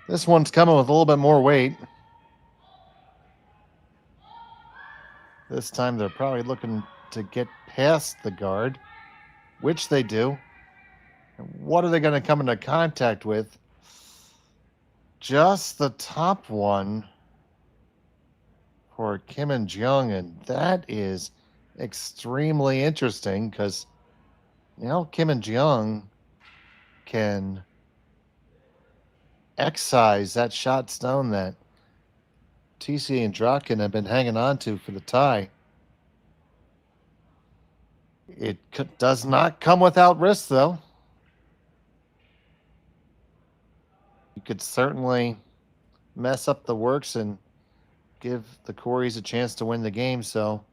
This one's coming with a little bit more weight. This time they're probably looking to get past the guard, which they do. And what are they going to come into contact with? Just the top one for Kim and Jeong, and that is extremely interesting because now Kim and Jeong can excise that shot stone that Thiesse and Dropkin have been hanging on to for the tie. It does not come without risk, though. You could certainly mess up the works and give the Coreys a chance to win the game, so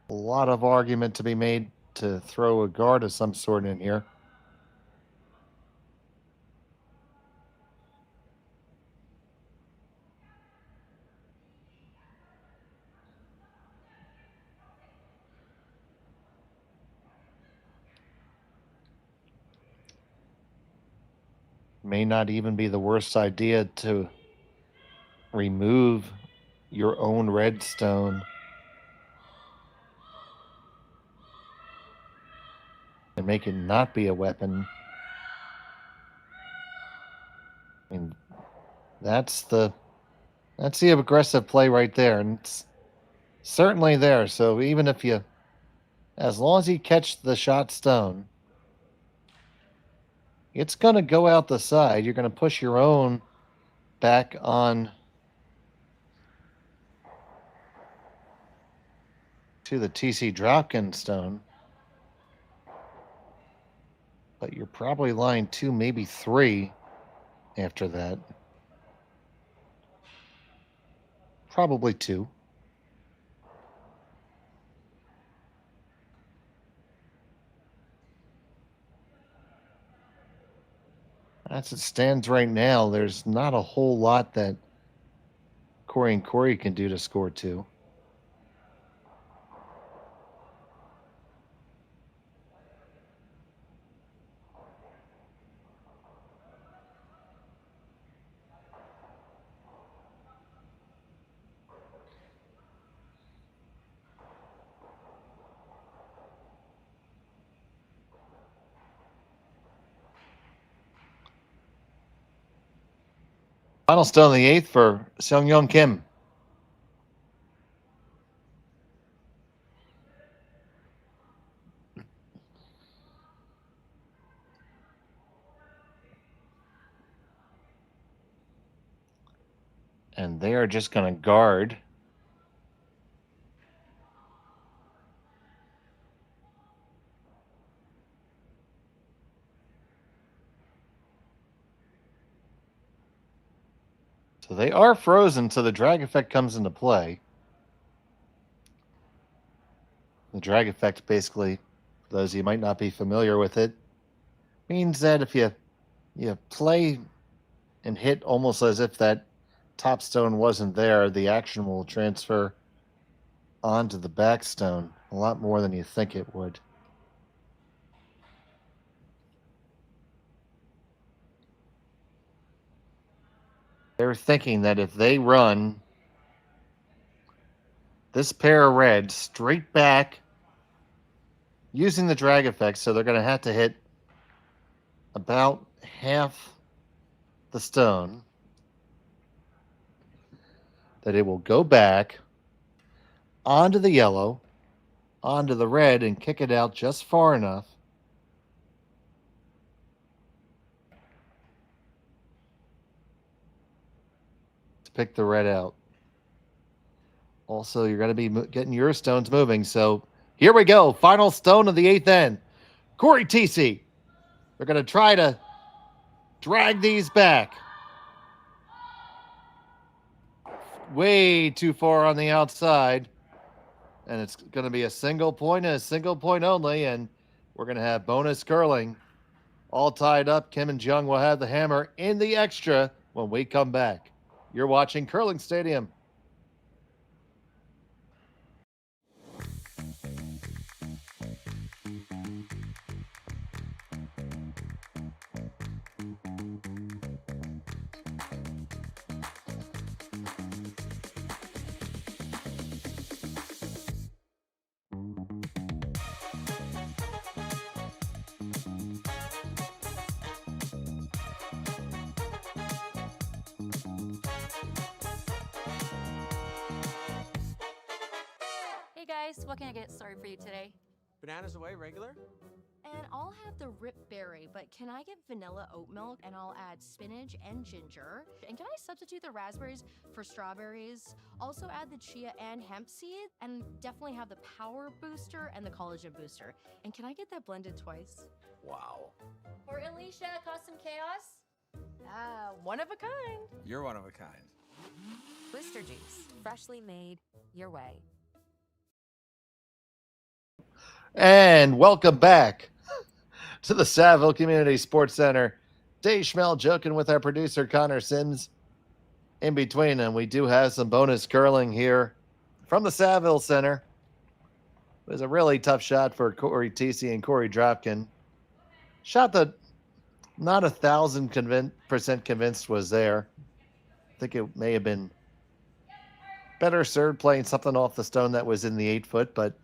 a lot of argument to be made to throw a guard of some sort in here. May not even be the worst idea to remove your own redstone and make it not be a weapon. I mean, that's the aggressive play right there, and it's certainly there. So even if you, as long as you catch the shot stone, it's going to go out the side. You're going to push your own back on to the TC Dropkin stone. But you're probably line 2, maybe 3 after that. Probably 2. As it stands right now, there's not a whole lot that Cory and Korey can do to score 2. Final stone in the 8th for Seonyeong Kim. And they are just going to guard. So they are frozen, so the drag effect comes into play. The drag effect, basically, for those of you who might not be familiar with it, means that if you play and hit almost as if that top stone wasn't there, the action will transfer onto the back stone a lot more than you think it would. They're thinking that if they run this pair of reds straight back using the drag effect, so they're going to have to hit about half the stone, that it will go back onto the yellow, onto the red, and kick it out just far enough to pick the red out. Also, you're going to be getting your stones moving. So here we go. Final stone of the 8th end. Cory Thiesse. They're going to try to drag these back. Way too far on the outside. And it's going to be a single point and a single point only. And we're going to have bonus curling. All tied up. Kim and Jeong will have the hammer in the extra when we come back. You're watching Curling Stadium. Hey guys, what can I get started for you today? Bananas away, regular? And I'll have the rip berry, but can I get vanilla oat milk and I'll add spinach and ginger? And can I substitute the raspberries for strawberries? Also add the chia and hemp seed, and definitely have the power booster and the collagen booster. And can I get that blended twice? Wow. For Alicia, custom chaos? One of a kind. You're one of a kind. Twister juice, freshly made your way. And welcome back to the Saville Community Sports Center. Dave Schmel joking with our producer Connor Sims. In between them, we do have some bonus curling here from the Saville Center. It was a really tough shot for Cory Thiesse and Cory Dropkin. Shot that not 1,000% convinced was there. I think it may have been better served playing something off the stone that was in the 8-foot, but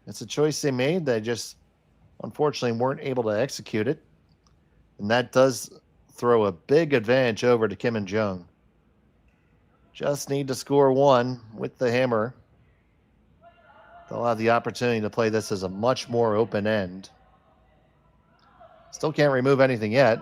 it's a choice they made. They just, unfortunately, weren't able to execute it. And that does throw a big advantage over to Kim and Jeong. Just need to score one with the hammer. They'll have the opportunity to play this as a much more open end. Still can't remove anything yet.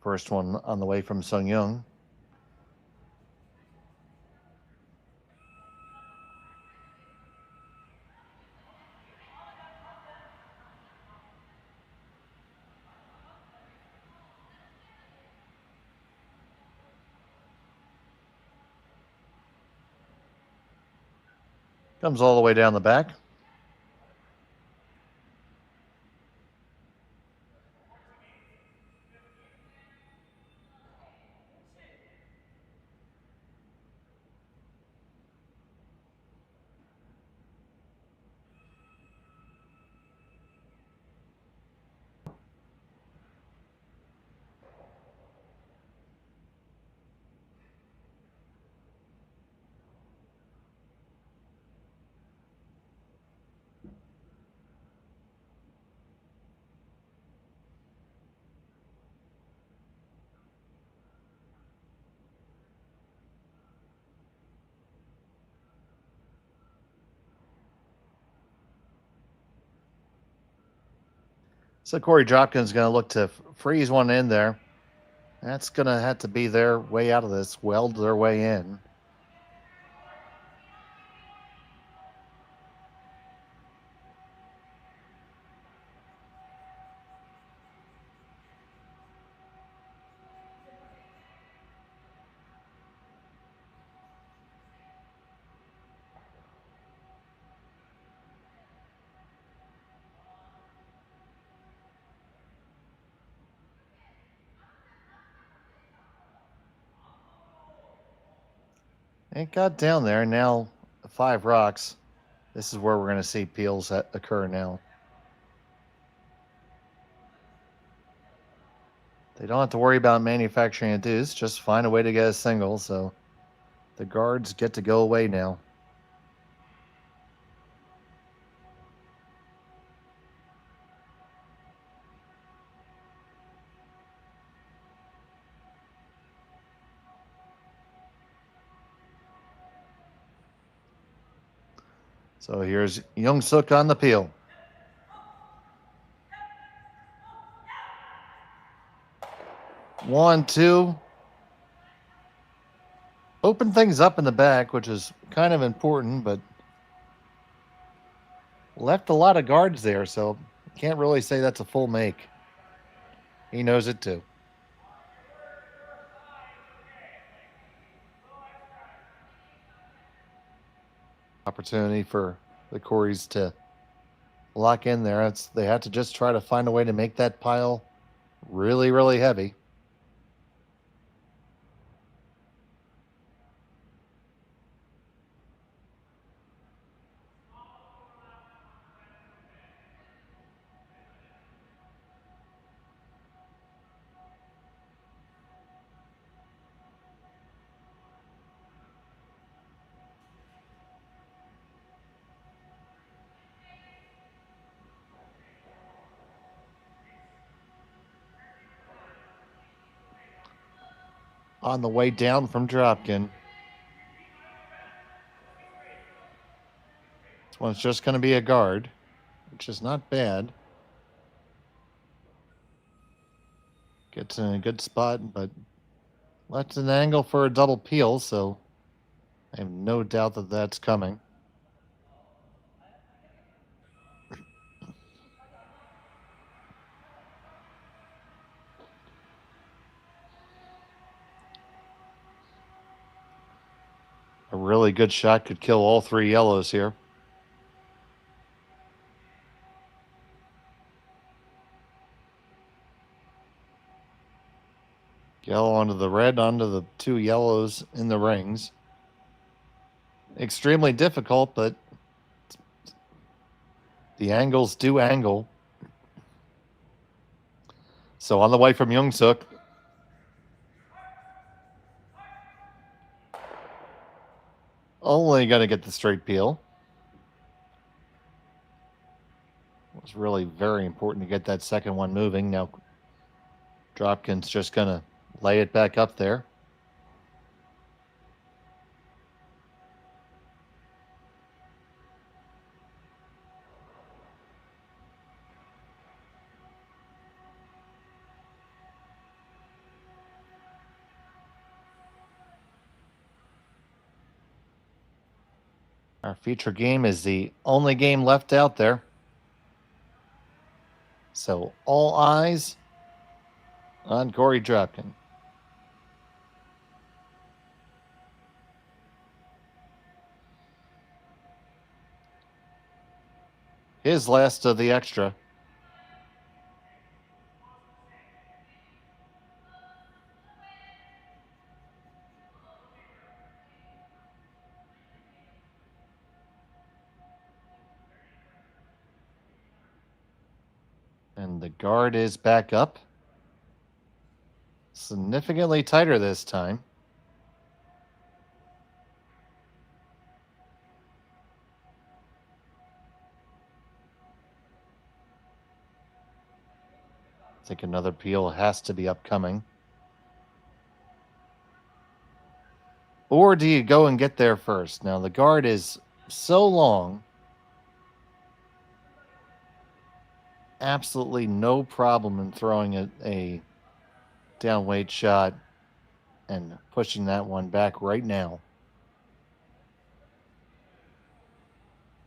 First one on the way from Seonyeong. Comes all the way down the back. So Corey Dropkin's going to look to freeze one in there. That's going to have to be their way out of this, weld their way in. It got down there. Now 5 rocks. This is where we're going to see peels occur now. They don't have to worry about manufacturing a deuce. Just find a way to get a single. So the guards get to go away now. So here's Yeongseok on the peel. One, two. Open things up in the back, which is kind of important, but left a lot of guards there, so can't really say that's a full make. He knows it too. Opportunity for the Coreys to lock in there. They have to just try to find a way to make that pile really, really heavy. On the way down from Dropkin. This one's just going to be a guard, which is not bad. Gets in a good spot, but left an angle for a double peel, so I have no doubt that that's coming. A really good shot could kill all 3 yellows here. Yellow onto the red, onto the 2 yellows in the rings. Extremely difficult, but the angles do angle. So on the way from Yeongseok. Only going to get the straight peel. It was really very important to get that second one moving. Now Dropkin's just going to lay it back up there. Our feature game is the only game left out there. So all eyes on Cory Dropkin. His last of the extra. And the guard is back up. Significantly tighter this time. I think another peel has to be upcoming. Or do you go and get there first? Now the guard is so long. absolutely no problem in throwing a down weight shot and pushing that one back right now.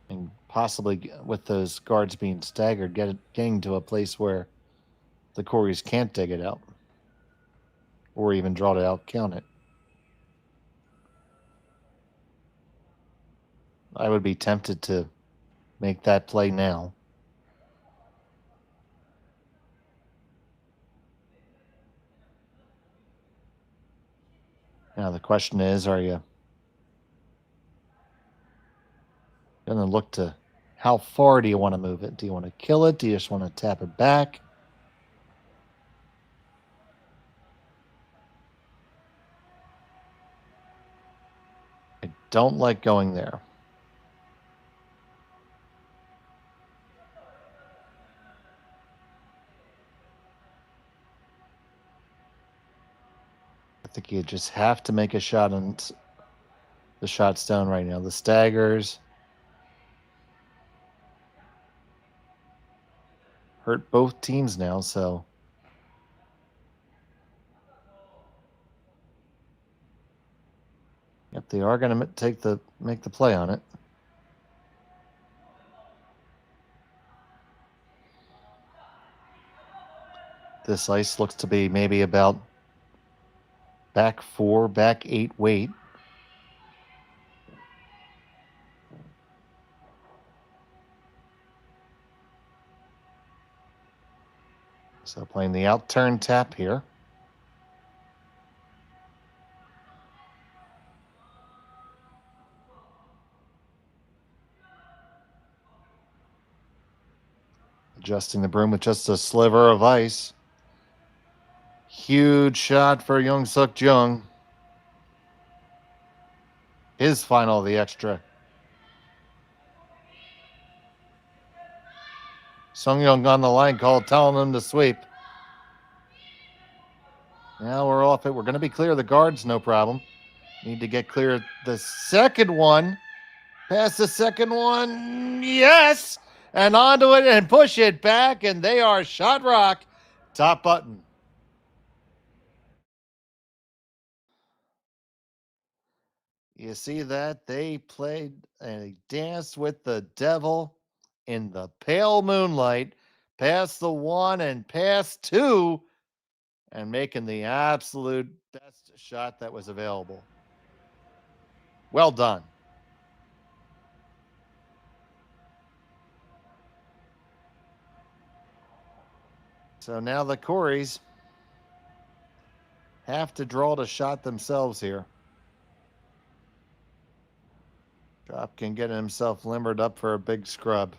And possibly with those guards being staggered, getting to a place where the Coreys can't dig it out or even draw it out, count it. I would be tempted to make that play now. Now the question is, are you going to look to how far do you want to move it? Do you want to kill it? Do you just want to tap it back? I don't like going there. I think you just have to make a shot on the shot stone right now. The staggers hurt both teams now, so yep, they are going to make the play on it. This ice looks to be maybe about back 4, back 8 weight. So playing the out turn tap here. Adjusting the broom with just a sliver of ice. Huge shot for Yeongseok Jeong. His final of the extra. Seonyeong on the line call, telling them to sweep. Now we're off it. We're going to be clear of the guards, no problem. Need to get clear of the second one. Pass the second one. Yes! And onto it and push it back. And they are shot rock. Top button. You see that? They played a dance with the devil in the pale moonlight. Past the 1 and past 2. And making the absolute best shot that was available. Well done. So now the Coreys have to draw the shot themselves here. Dropkin getting himself limbered up for a big scrub.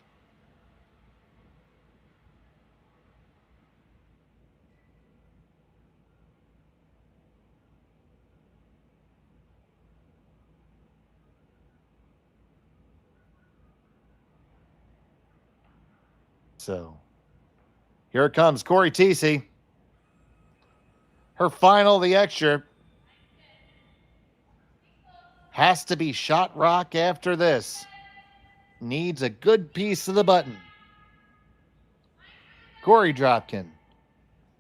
So here it comes, Cory Thiesse. Her final, the extra. Has to be shot rock after this. Needs a good piece of the button. Cory Dropkin.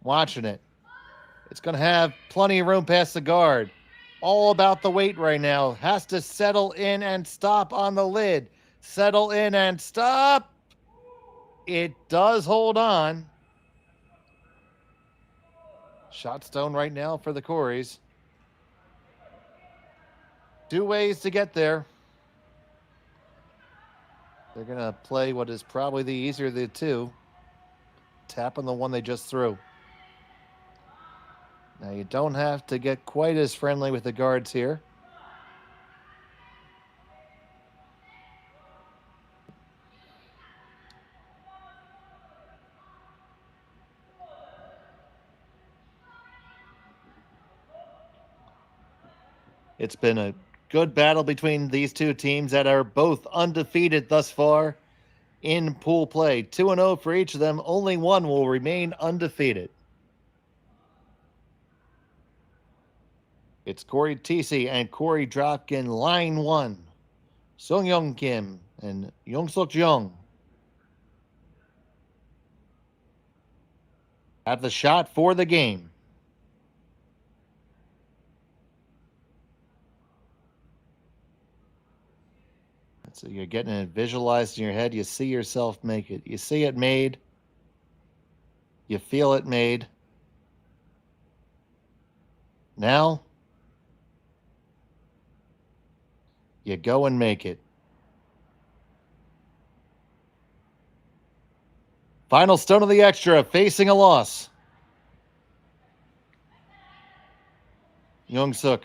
Watching it. It's going to have plenty of room past the guard. All about the weight right now. Has to settle in and stop on the lid. Settle in and stop. It does hold on. Shot stone right now for the Coreys. 2 ways to get there. They're going to play what is probably the easier of the two. Tap on the one they just threw. Now you don't have to get quite as friendly with the guards here. It's been a good battle between these two teams that are both undefeated thus far in pool play. 2-0 for each of them. Only one will remain undefeated. It's Cory Thiesse and Cory Dropkin, line 1. Seonyeong Kim and Yeongseok Jeong. Have the shot for the game. So you're getting it visualized in your head. You see yourself make it. You see it made. You feel it made. Now, you go and make it. Final stone of the extra, facing a loss. Yeongseok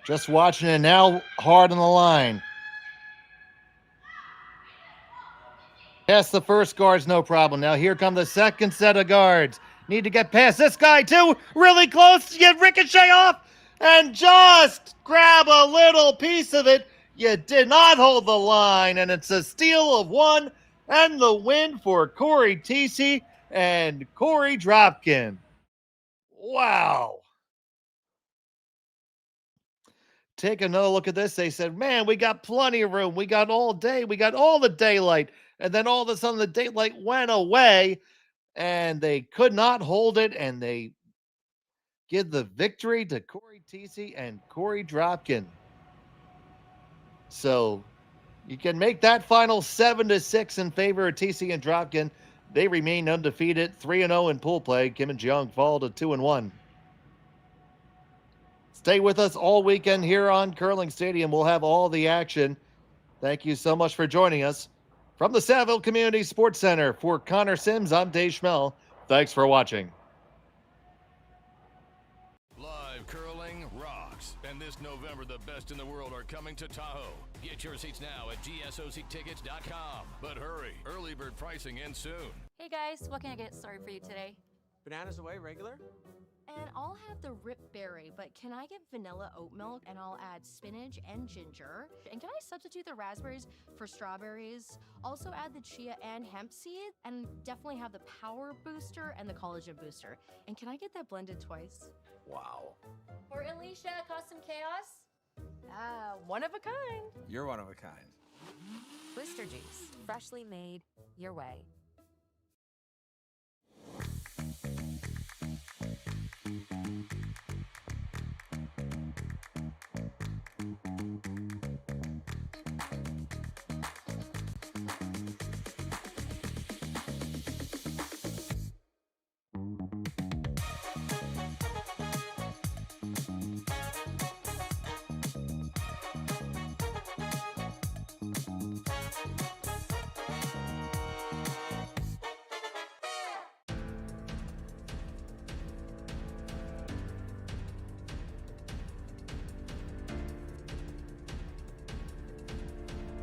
just watching it now, hard on the line. Past the first guards, no problem. Now here come the second set of guards. Need to get past this guy too. Really close. You ricochet off and just grab a little piece of it. You did not hold the line, and it's a steal of one and the win for Cory Thiesse and Cory Dropkin. Wow. Take another look at this. They said, man, we got plenty of room. We got all day. We got all the daylight. And then all of a sudden the daylight went away and they could not hold it. And they give the victory to Cory Thiesse and Cory Dropkin. So you can make that final 7-6 in favor of Thiesse and Dropkin. They remain undefeated, 3-0 in pool play. Kim and Jeong fall to 2-1. Stay with us all weekend here on Curling Stadium. We'll have all the action. Thank you so much for joining us. From the Saville Community Sports Center, for Connor Sims, I'm Dave Schmel. Thanks for watching. Live curling rocks. And this November, the best in the world are coming to Tahoe. Get your seats now at gsoctickets.com. But hurry, early bird pricing ends soon. Hey guys, what can I get started for you today? Bananas away, regular? And I'll have the rip berry, but can I get vanilla oat milk and I'll add spinach and ginger? And can I substitute the raspberries for strawberries? Also add the chia and hemp seed, and definitely have the power booster and the collagen booster. And can I get that blended twice? Wow. For Alicia, Custom Chaos? One of a kind. You're one of a kind. Twister juice, freshly made your way.